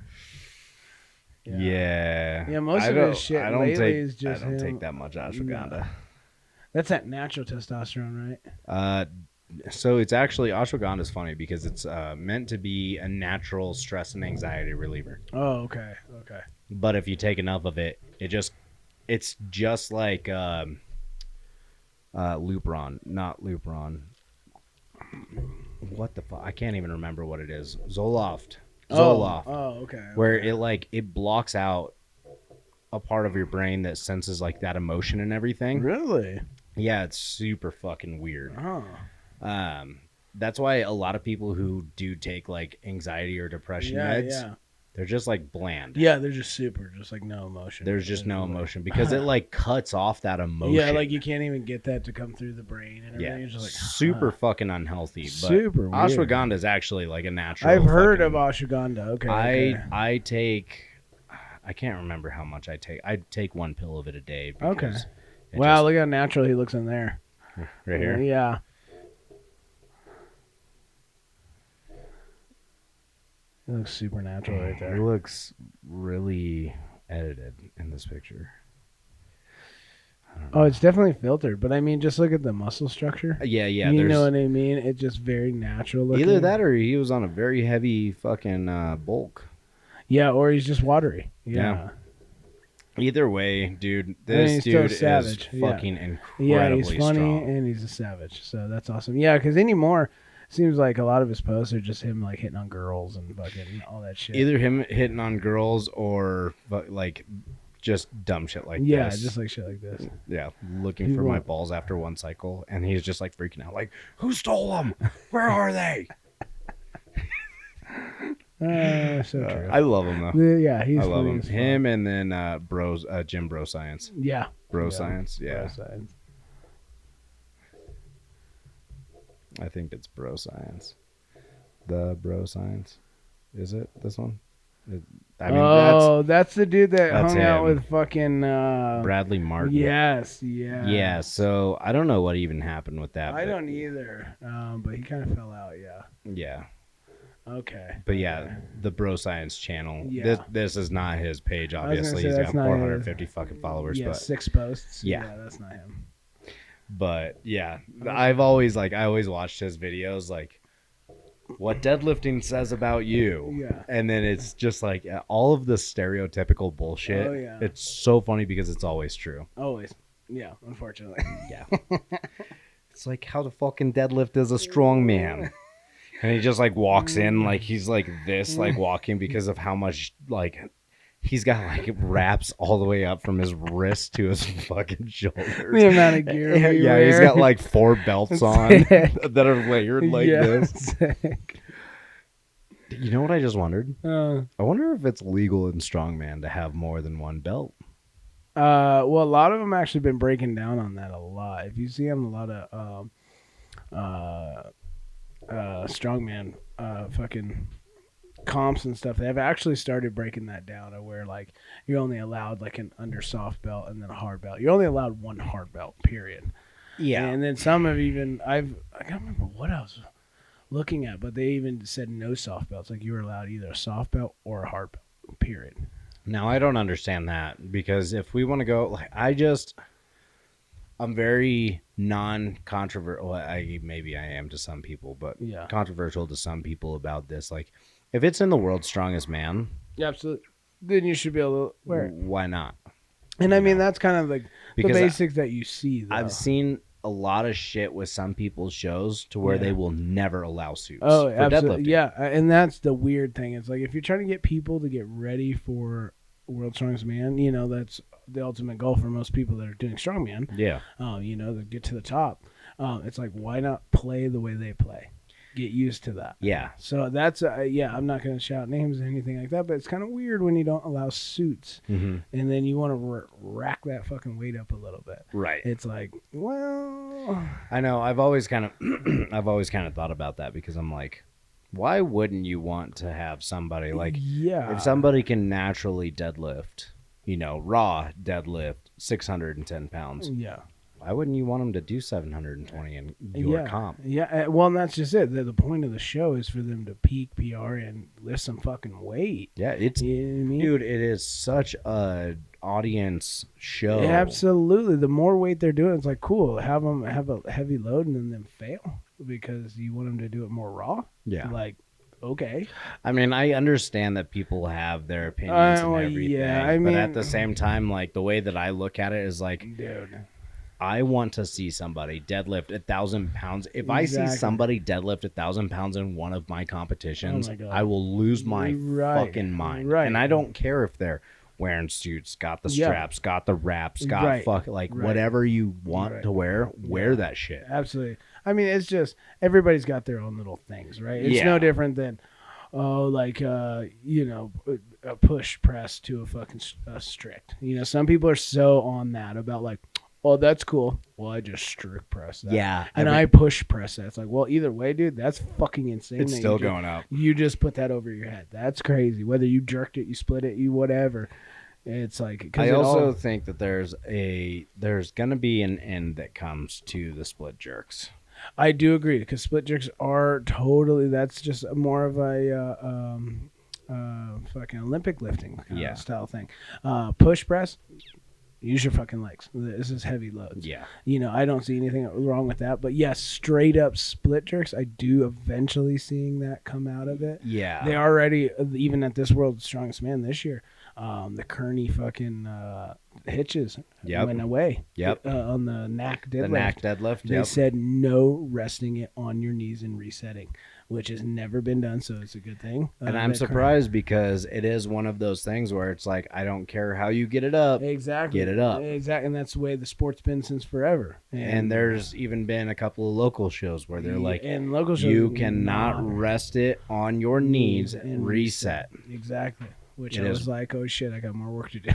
Yeah. Most of his shit lately is just I don't take that much ashwagandha. No. That's that natural testosterone, right? So it's actually, ashwagandha is funny because it's meant to be a natural stress and anxiety reliever. Oh, okay. But if you take enough of it, it's just like Lupron, not Lupron. what the fuck? I can't even remember what it is. Zoloft. Oh, okay. Where it blocks out a part of your brain that senses like that emotion and everything. Really? Yeah, it's super fucking weird. Oh. That's why a lot of people who do take like anxiety or depression meds, they're just like bland. Yeah, they're just super, just like no emotion. There's just no emotion because it like cuts off that emotion. Yeah, like you can't even get that to come through the brain and everything. Yeah, you're just like super fucking unhealthy. But super weird. Ashwagandha is actually like a natural. I've heard of ashwagandha. Okay. I take. I can't remember how much I take. I take 1 pill of it a day. Okay. Wow, look how natural he looks in there. Right here? Yeah. He looks super natural right there. He looks really edited in this picture. Oh, it's definitely filtered, but I mean, just look at the muscle structure. Yeah. You know what I mean? It's just very natural looking. Either that or he was on a very heavy fucking bulk. Yeah, or he's just watery. Yeah. Either way, dude, this dude is fucking incredibly Yeah, he's funny strong. and he's a savage. So that's awesome. Yeah, because anymore, it seems like a lot of his posts are just him like hitting on girls and fucking all that shit. Either him hitting on girls or like just dumb shit like this. Yeah, just like shit like this. Yeah, looking for my balls after one cycle, and he's just like freaking out, like, who stole them? Where are they? So true. I love him though. Yeah, he's. I love him. Him and then Jim Bro Science. Yeah. Bro Science. Yeah. Bro Science. I think it's Bro Science. The Bro Science. Is it this one? I mean, that's the dude that hung out him. with fucking Bradley Martin. Yes, yeah. Yeah, so I don't know what even happened with that. I don't either. But he kind of fell out, yeah. Yeah. Okay. But yeah, the Bro Science channel. Yeah. This is not his page, obviously. He's got 450 fucking followers. Yeah, but 6 posts. Yeah, that's not him. But yeah, I always watched his videos, like what deadlifting says about you. Yeah. And then it's just like all of the stereotypical bullshit. Oh, yeah. It's so funny because it's always true. Always. Yeah, unfortunately. Yeah. It's like how the fucking deadlift is a strong man. And he just like walks in like he's like this, like walking because of how much like he's got like wraps all the way up from his wrist to his fucking shoulders. The amount of gear. Yeah, he's got like 4 belts on that are layered like this. Sick. You know what I just wondered? I wonder if it's legal in strongman to have more than 1 belt. Well, a lot of them actually been breaking down on that a lot. If you see them, a lot of strongman fucking comps and stuff, they've actually started breaking that down to where like you're only allowed like an under soft belt and then a hard belt. You're only allowed 1 hard belt, period. Yeah. And then some have even I can't remember what I was looking at, but they even said no soft belts. Like you were allowed either a soft belt or a hard belt, period. Now I don't understand that because if we want to go like I'm very non-controversial. Well, maybe I am to some people, but controversial to some people about this. Like, if it's in the World's Strongest Man, yeah, absolutely, then you should be able to wear it. Why not? And I mean, that's kind of like the basics that you see. Though. I've seen a lot of shit with some people's shows to where they will never allow suits. Oh, for absolutely, deadlifting. Yeah, and that's the weird thing. It's like if you're trying to get people to get ready for World's Strongest Man, you know, that's the ultimate goal for most people that are doing strongman. Yeah. You know, to get to the top. It's like, why not play the way they play? Get used to that. Yeah. So that's, I'm not going to shout names or anything like that, but it's kind of weird when you don't allow suits. Mm-hmm. And then you want to rack that fucking weight up a little bit. Right. It's like, well. I know. I've always kind of thought about that because I'm like, why wouldn't you want to have somebody like, if somebody can naturally deadlift, you know, raw deadlift 610 pounds. Yeah. Why wouldn't you want them to do 720 in your comp? Yeah. Well, and that's just it. The point of the show is for them to peak PR and lift some fucking weight. Yeah. It's, you know what I mean? Dude, it is such a audience show. Yeah, absolutely. The more weight they're doing, it's like, cool. Have them have a heavy load and then fail because you want them to do it more raw. Yeah. Like, okay. I mean, I understand that people have their opinions and everything. Yeah, I but mean, at the same time, like the way that I look at it is like, dude, I want to see somebody deadlift 1,000 pounds. If I see somebody deadlift 1,000 pounds in one of my competitions, I will lose my fucking mind. Right. And I don't care if they're wearing suits, got the straps, got the wraps, got whatever you want to wear that shit. Absolutely. I mean, it's just everybody's got their own little things, right? It's no different than a push press to a fucking strict. Some people are so on that about like, oh, that's cool. Well, I just strict press that. Yeah. And I push press that. It's like, well, either way, dude, that's fucking insane. It's still going up. You just put that over your head. That's crazy. Whether you jerked it, you split it, you whatever. It's like, I also think that there's going to be an end that comes to the split jerks. I do agree, because split jerks are totally, that's just more of a fucking Olympic lifting style thing. Push press, use your fucking legs. This is heavy loads. Yeah. I don't see anything wrong with that. But yes, straight up split jerks, I do eventually seeing that come out of it. Yeah. They already, even at this World's Strongest Man this year, the Kearney fucking hitches went away. Yep. On the knack deadlift. The knack deadlift. They said no resting it on your knees and resetting, which has never been done, so it's a good thing. And I'm surprised because it is one of those things where it's like, I don't care how you get it up. Exactly. Get it up. Exactly. And that's the way the sport's been since forever. And there's even been a couple of local shows where they're like, and local shows, you cannot rest it on your knees and reset. Exactly. Which I was like, oh shit, I got more work to do.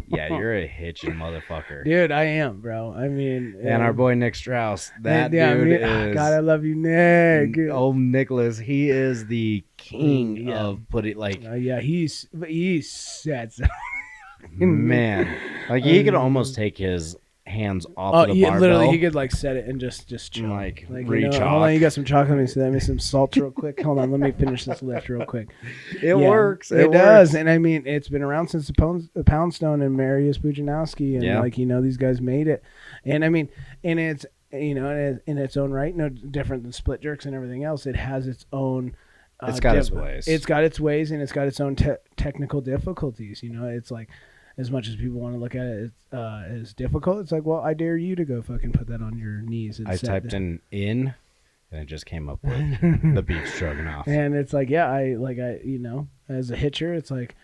Yeah, you're a hitching motherfucker. Dude, I am, bro. I mean... And our boy Nick Strauss, that dude is... God, I love you, Nick. Old Nicholas, he is the king of putting, like... he sets... Man. Like, he could almost take his hands off the barbell. Literally, he could like set it and just chill. Like reach off. Hold on, you got some chocolate. Let me some salt real quick. Hold on, let me finish this lift real quick. It works. It does. And I mean, it's been around since the Pound Stone and Mariusz Bujanowski, and these guys made it. And I mean, and it's in its own right, no different than split jerks and everything else. It has its own. It's got its ways. It's got its ways, and it's got its own technical difficulties. It's like, as much as people want to look at it as difficult, it's like, well, I dare you to go fucking put that on your knees. And I typed in, and it just came up with the beef stroganoff. And it's like, as a hitcher, it's like,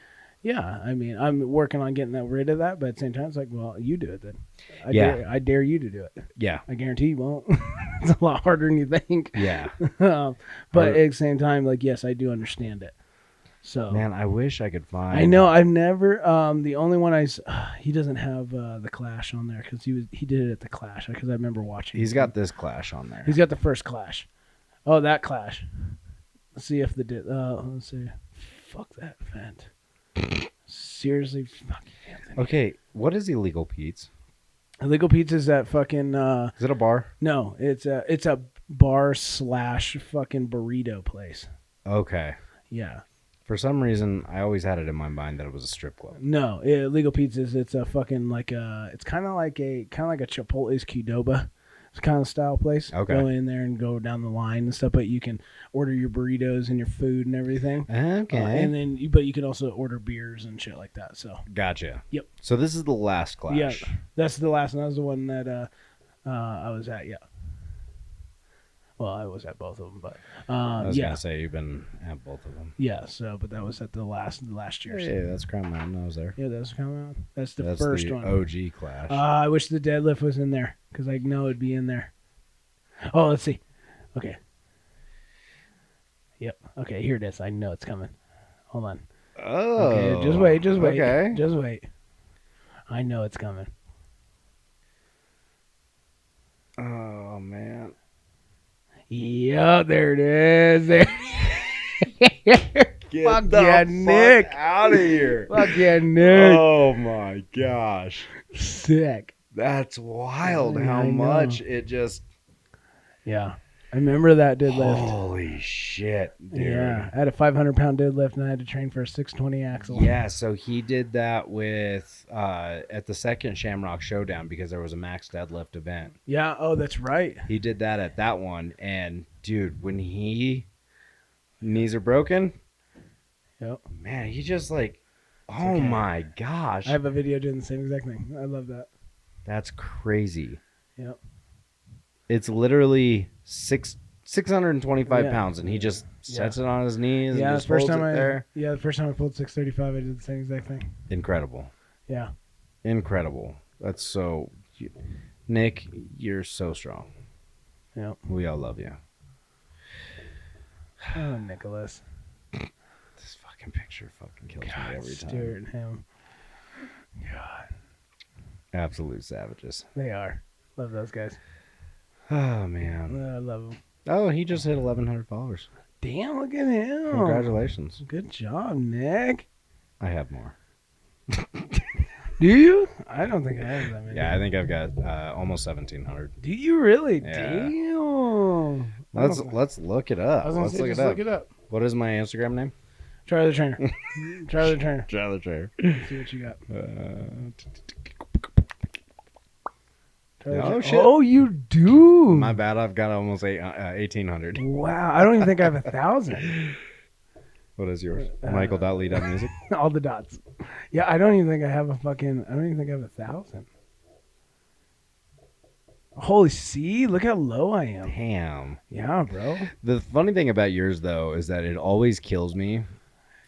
yeah, I mean, I'm working on getting rid of that, but at the same time, it's like, well, you do it then. I dare you to do it. Yeah. I guarantee you won't. It's a lot harder than you think. Yeah. But at the same time, like, yes, I do understand it. So, man, I wish I could find. I know I've never. The only one he doesn't have the Clash on there because he did it at the Clash because I remember watching. He's got this Clash on there. He's got the first Clash. Oh, that Clash. Let's see if let's see. Fuck that event. Seriously, fucking Anthony. Okay, what is Illegal Pete's? Illegal Pete's is that fucking. Is it a bar? No, it's a bar / fucking burrito place. Okay. Yeah. For some reason, I always had it in my mind that it was a strip club. No, Illegal Pizzas. It's a fucking it's kind of like a Chipotle's Qdoba kind of style place. Okay. Go in there and go down the line and stuff, but you can order your burritos and your food and everything. Okay. And then, but you can also order beers and shit like that. So. Gotcha. Yep. So this is the last Clash. Yeah, that's the last one. That was the one that I was at. Yeah. Well, I was at both of them, but I was gonna say you've been at both of them. Yeah. So, but that was at the last year. Yeah, that's Crown Mountain. I was there. Yeah, that's Crown Mountain. That's the first one. OG Clash. I wish the deadlift was in there because I know it'd be in there. Oh, let's see. Okay. Yep. Okay, here it is. I know it's coming. Hold on. Oh. Okay, just wait. Okay. Just wait. I know it's coming. Oh man. Yeah, there it is. There. Get fuck the yeah, fuck Nick. out of here. Fuck yeah, Nick. Oh my gosh. Sick. That's wild how much it just. Yeah. I remember that deadlift. Holy shit, dude. Yeah. I had a 500-pound deadlift and I had to train for a 620 axle. Yeah, so he did that with at the second Shamrock Showdown because there was a max deadlift event. Yeah, oh, that's right. He did that at that one, and dude, when knees are broken, yep. Man, he just like, oh okay. My gosh. I have a video doing the same exact thing. I love that. That's crazy. Yep. It's literally 625 pounds, and he just sets it on his knees and just holds it there. Yeah, the first time I pulled 635, I did the same exact thing. Incredible. Yeah. Incredible. That's so... Nick, you're so strong. Yeah. We all love you. Oh, Nicholas. This fucking picture fucking kills me every time. Stuart and him. God. Absolute savages. They are. Love those guys. Oh, man. I love them. Oh, he just hit 1,100 followers. Damn, look at him. Congratulations. Good job, Nick. I have more. Do you? I don't think I have that many. Yeah, I think I've got almost 1,700. Do you really? Yeah. Damn. Let's look it up. Let's look it up. What is my Instagram name? Charlie the Trainer. Charlie the Trainer. Charlie the Trainer. Let's see what you got. Oh, shit. Oh, you do. My bad. I've got almost 1,800. Wow. I don't even think I have 1,000. What is yours? Michael.lee.music? All the dots. Yeah, I don't even think I have 1,000. Holy see, look how low I am. Damn. Yeah, bro. The funny thing about yours, though, is that it always kills me.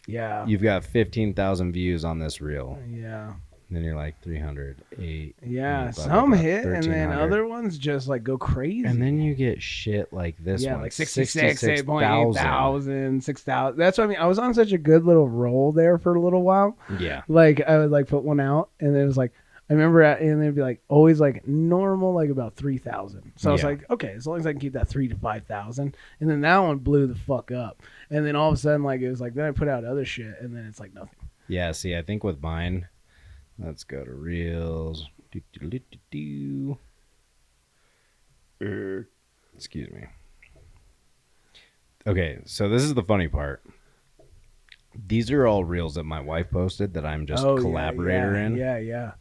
Yeah. You've got 15,000 views on this reel. Yeah. And then you're like 300, 8. Yeah, some hit, and then other ones just like go crazy. And then you get shit like this one. Yeah, like 66,000, 6,000. That's what I mean. I was on such a good little roll there for a little while. Yeah. Like, I would like put one out, and it was like, I remember, and it'd be like always like normal, like about 3,000. So I was like, okay, as long as I can keep that 3,000 to 5,000. And then that one blew the fuck up. And then all of a sudden, like, it was like, then I put out other shit, and then it's like nothing. Yeah, see, I think with mine, let's go to Reels. Excuse me. Okay, so this is the funny part. These are all Reels that my wife posted that I'm just collaborator in. Yeah.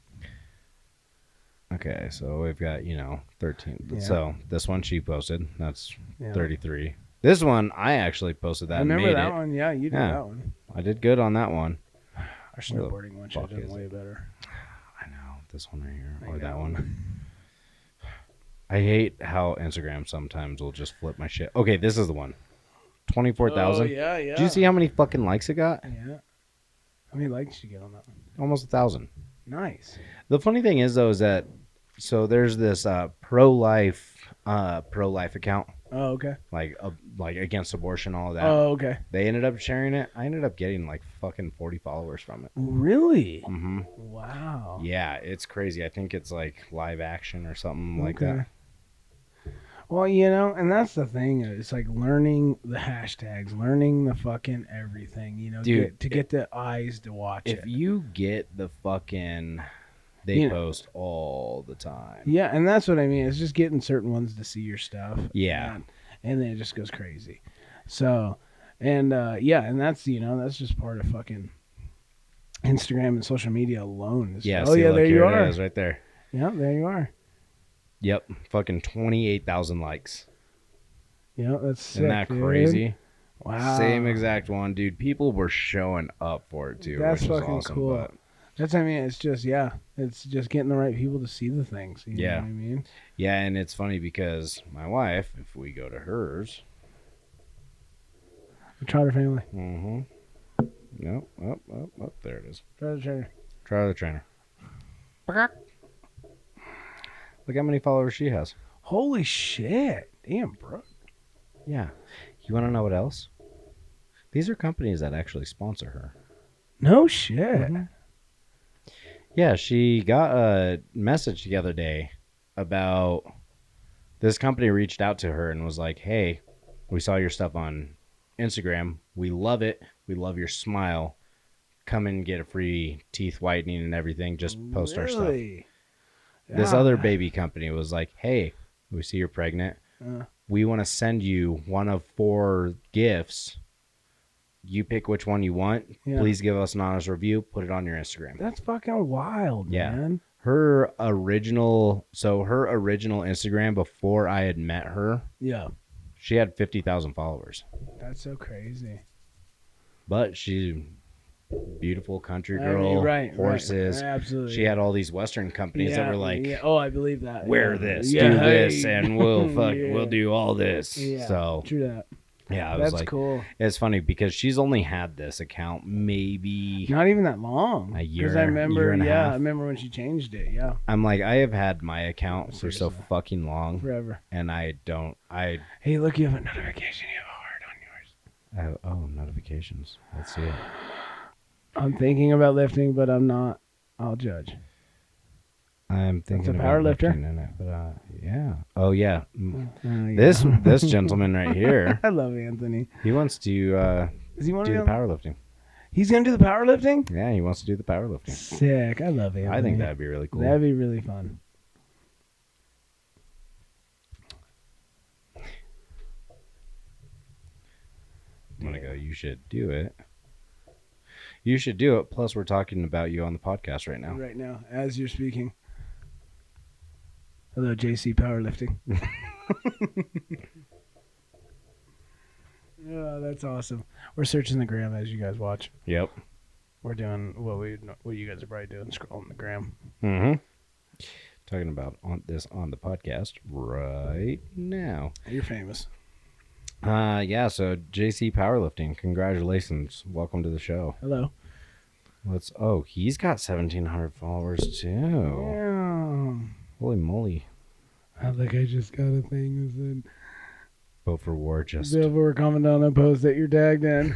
Okay, so we've got, 13. Yeah. So this one she posted. That's 33. This one, I actually posted that. I remember that one. Yeah, you did that one. I did good on that one. Our snowboarding one should have done way better. I know. This one right here. Or that one. I hate how Instagram sometimes will just flip my shit. Okay, this is the one. 24,000. Oh, yeah. Did you see how many fucking likes it got? Yeah. How many likes did you get on that one? Almost 1,000. Nice. The funny thing is, though, is that so there's this pro-life account. Oh, okay. Like against abortion, all of that. Oh, okay. They ended up sharing it. I ended up getting like fucking 40 followers from it. Really? Mm-hmm. Wow. Yeah, it's crazy. I think it's like live action or something like that. Well, and that's the thing. It's like learning the hashtags, learning the fucking everything, Dude, to get the eyes to watch it. If you get the fucking... They post all the time. Yeah, and that's what I mean. It's just getting certain ones to see your stuff. Yeah. And then it just goes crazy. So, and and that's, that's just part of fucking Instagram and social media alone. Yeah, there you are. It is right there. Yeah, there you are. Yep, fucking 28,000 likes. Yeah, that's sick, Isn't that crazy? Wow. Same exact one, dude. People were showing up for it, too. That's which fucking awesome, cool. But... It's just, it's just getting the right people to see the things. You know what I mean? Yeah, and it's funny because my wife, if we go to hers... The Trotter family. Mm-hmm. Nope. Oh, there it is. Trotter the Trainer. Trotter the Trainer. Look how many followers she has. Holy shit. Damn, bro. Yeah. You want to know what else? These are companies that actually sponsor her. No shit. Mm-hmm. Yeah, she got a message the other day about this company reached out to her and was like, hey, we saw your stuff on Instagram. We love it. We love your smile. Come and get a free teeth whitening and everything. Just post our stuff. Yeah. This other baby company was like, hey, we see you're pregnant. We want to send you one of 4 gifts. You pick which one you want. Yeah. Please give us an honest review. Put it on your Instagram. That's fucking wild, man. Her original Instagram before I had met her. Yeah. She had 50,000 followers. That's so crazy. But she beautiful country girl, horses. Right, absolutely. She had all these Western companies that were like, oh, I believe that. Wear this, do this, and we'll do all this. Yeah, so true that. Yeah, I was that's like, cool. It's funny because she's only had this account maybe not even that long. A year. Because I remember, year and a half. I remember when she changed it. Yeah. I'm like, I have had my account for so fucking long, forever, and I don't. Hey, look, you have a notification. You have a heart on yours. Oh, notifications. Let's see it. I'm thinking about lifting, but I'm not. I'll judge. I'm thinking about power lifter in it, but yeah. Oh yeah. This gentleman right here. I love Anthony. He wants to Does he want do to the powerlifting. He's gonna do the powerlifting? Yeah, he wants to do the powerlifting. Sick. I love Anthony. I think that'd be really cool. That'd be really fun. I'm gonna go. You should do it. You should do it. Plus, we're talking about you on the podcast right now. Right now, as you're speaking. Hello, JC Powerlifting. Oh, that's awesome. We're searching the gram as you guys watch. Yep. We're doing what you guys are probably doing, scrolling the gram. Mm-hmm. Talking about on the podcast right now. You're famous. Yeah, so JC Powerlifting, congratulations. Welcome to the show. Hello. He's got 1,700 followers too. Yeah. Holy moly. I think I just got a thing that said vote for war just Silver, comment on a post that you're tagged in.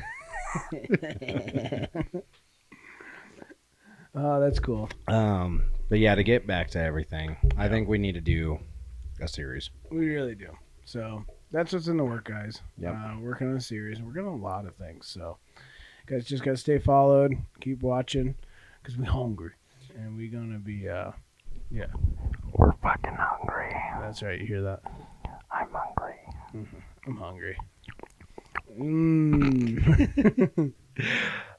Oh, that's cool. But yeah, to get back to everything, I think we need to do a series. We really do. So that's what's in the work, guys. Yep. Working on a series. We're doing a lot of things. So guys just gotta stay followed, keep watching, because we're hungry. And we're gonna be yeah. We're fucking hungry. That's right, you hear that? I'm hungry. Mm-hmm. I'm hungry.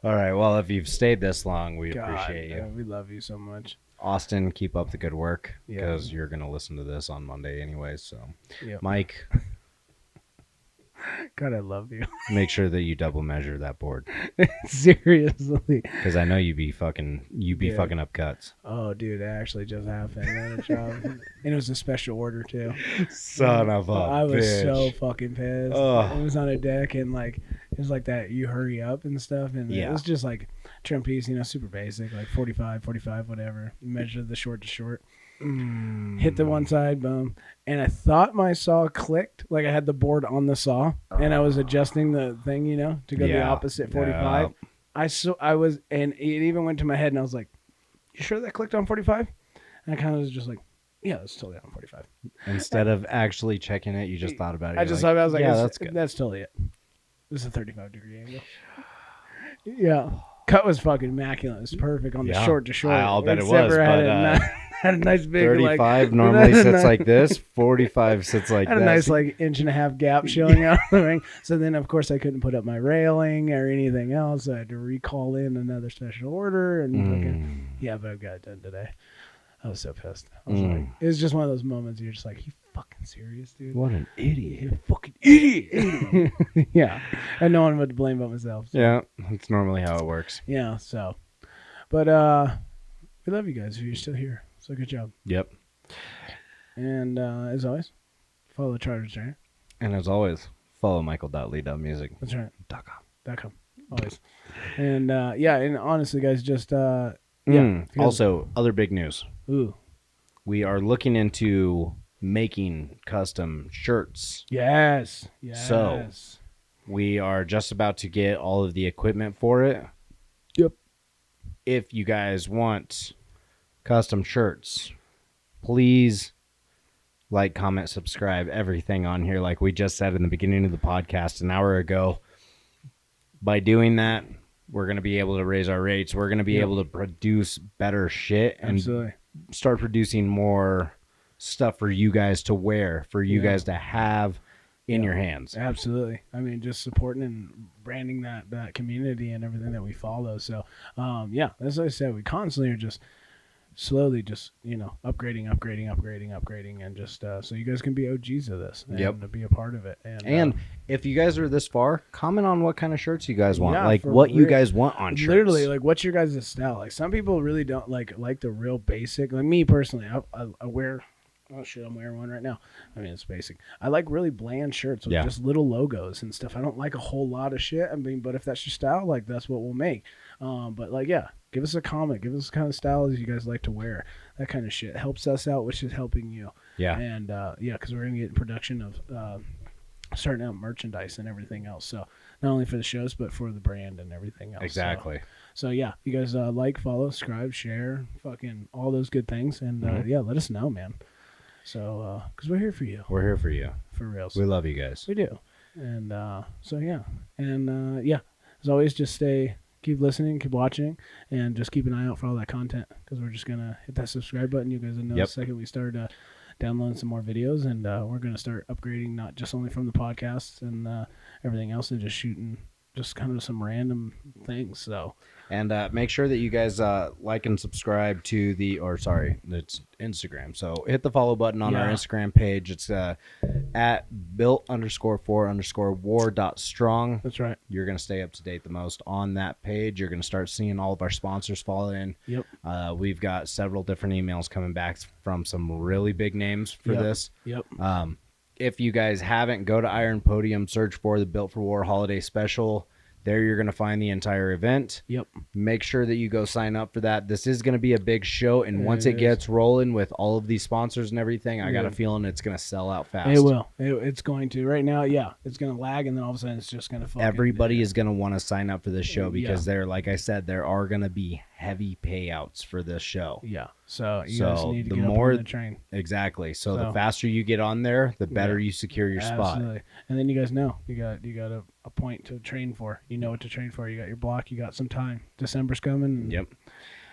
All right, well, if you've stayed this long, we appreciate you. We love you so much. Austin, keep up the good work, because you're going to listen to this on Monday anyway, so. Yep. Mike. God, I love you. Make sure that you double measure that board. Seriously. Because I know you be fucking up cuts. Oh, dude, it actually just happened. And it was a special order, too. Son of a bitch. I was so fucking pissed. It was on a deck, and it was like that, you hurry up and stuff. And it was just like trim piece, super basic, like 45, whatever. Measure the short to short. Hit the one side, boom, and I thought my saw clicked, like I had the board on the saw, and I was adjusting the thing, to go the opposite 45. I was, and it even went to my head, and I was like, "You sure that clicked on 45?" And I kind of was just like, "Yeah, it's totally on 45." Instead of actually checking it, you just thought about it. I just thought, I was like, "Yeah, that's good. That's totally it." This is a 35-degree angle. Yeah. Cut was fucking immaculate. It was perfect on the short to short. I'll bet it was, but had a nice big 35 normally sits like this. 45 sits like had this. A nice inch and a half gap showing out of the ring. So then of course I couldn't put up my railing or anything else. I had to recall in another special order and but I've got it done today. I was so pissed. I was like, it was just one of those moments you're just like, you fucking serious, dude? What an idiot. You fucking idiot. Yeah. And no one would blame but myself. So. Yeah. That's normally how it works. Yeah. So, but we love you guys if you're still here. So good job. Yep. And as always, follow the Chargers Trainer. And as always, follow michael.lee.music. That's right. .com. Always. And and honestly, guys, just also, other big news. Ooh. We are looking into making custom shirts. Yes. So we are just about to get all of the equipment for it. Yep. If you guys want custom shirts, please like, comment, subscribe, everything on here, like we just said in the beginning of the podcast an hour ago. By doing that, we're going to be able to raise our rates. We're going to be able to produce better shit and start producing more stuff for you guys to wear, for you guys to have in your hands. Absolutely. I mean, just supporting and branding that community and everything that we follow. So, as I said, we constantly are just slowly just, upgrading, and just so you guys can be OGs of this and be a part of it. And if you guys are this far, comment on what kind of shirts you guys want. Like what you guys want on shirts. Literally, like what's your guys' style? Like some people really don't like the real basic. Like me personally, I wear. Oh shit, I'm wearing one right now. I mean, it's basic. I like really bland shirts with just little logos and stuff. I don't like a whole lot of shit. I mean, but if that's your style, like that's what we'll make. But like, give us a comment. Give us the kind of styles you guys like to wear. That kind of shit helps us out, which is helping you. Yeah. And because we're gonna get in production of starting out merchandise and everything else. So not only for the shows, but for the brand and everything else. Exactly. So you guys like, follow, subscribe, share, fucking all those good things, and let us know, man. So, because we're here for you. We're here for you. For real. We love you guys. We do. And, as always, just keep listening, keep watching, and just keep an eye out for all that content, because we're just going to hit that subscribe button. You guys will know the second we start downloading some more videos, and we're going to start upgrading, not just only from the podcasts and everything else, and just shooting just kind of some random things. So, and make sure that you guys like and subscribe to it's Instagram. So hit the follow button on our Instagram page. It's at built_for_war.strong. That's right. You're going to stay up to date the most on that page. You're going to start seeing all of our sponsors fall in. Yep. We've got several different emails coming back from some really big names for this. Yep. If you guys haven't, go to Iron Podium, search for the Built for War Holiday Special. There you're going to find the entire event. Yep. Make sure that you go sign up for that. This is going to be a big show, and once it gets rolling with all of these sponsors and everything, I got a feeling it's going to sell out fast. It will. It's going to. Right now, it's going to lag, and then all of a sudden it's just going to Everybody is going to want to sign up for this show because like I said, there are going to be heavy payouts for this show. Yeah. So you guys need to get up on the train. Exactly. So the faster you get on there, the better you secure your spot. And then you guys know you got a point to train for. You know what to train for. You got your block. You got some time. December's coming. Yep.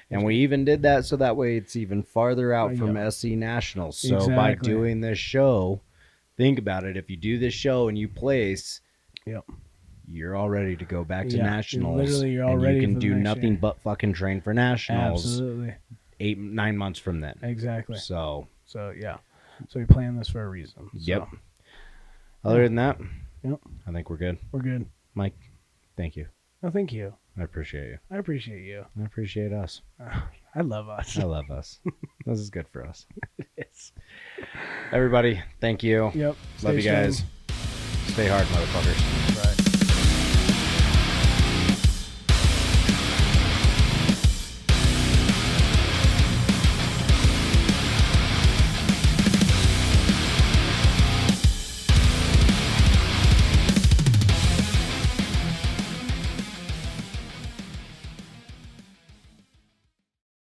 And we even did that so that way it's even farther out from SC Nationals. So by doing this show, think about it. If you do this show and you place, you're all ready to go back to Nationals. You're all ready. You can do nothing but fucking train for Nationals. Absolutely. 8-9 months from then. Exactly. So we plan this for a reason. Yep. Other than that, yep. I think we're good. We're good. Mike, thank you. No, thank you. I appreciate you. I appreciate you. I appreciate us. I love us. I love us. This is good for us. It is. Everybody, thank you. Yep. Love you guys. Stay hard, motherfuckers. Right.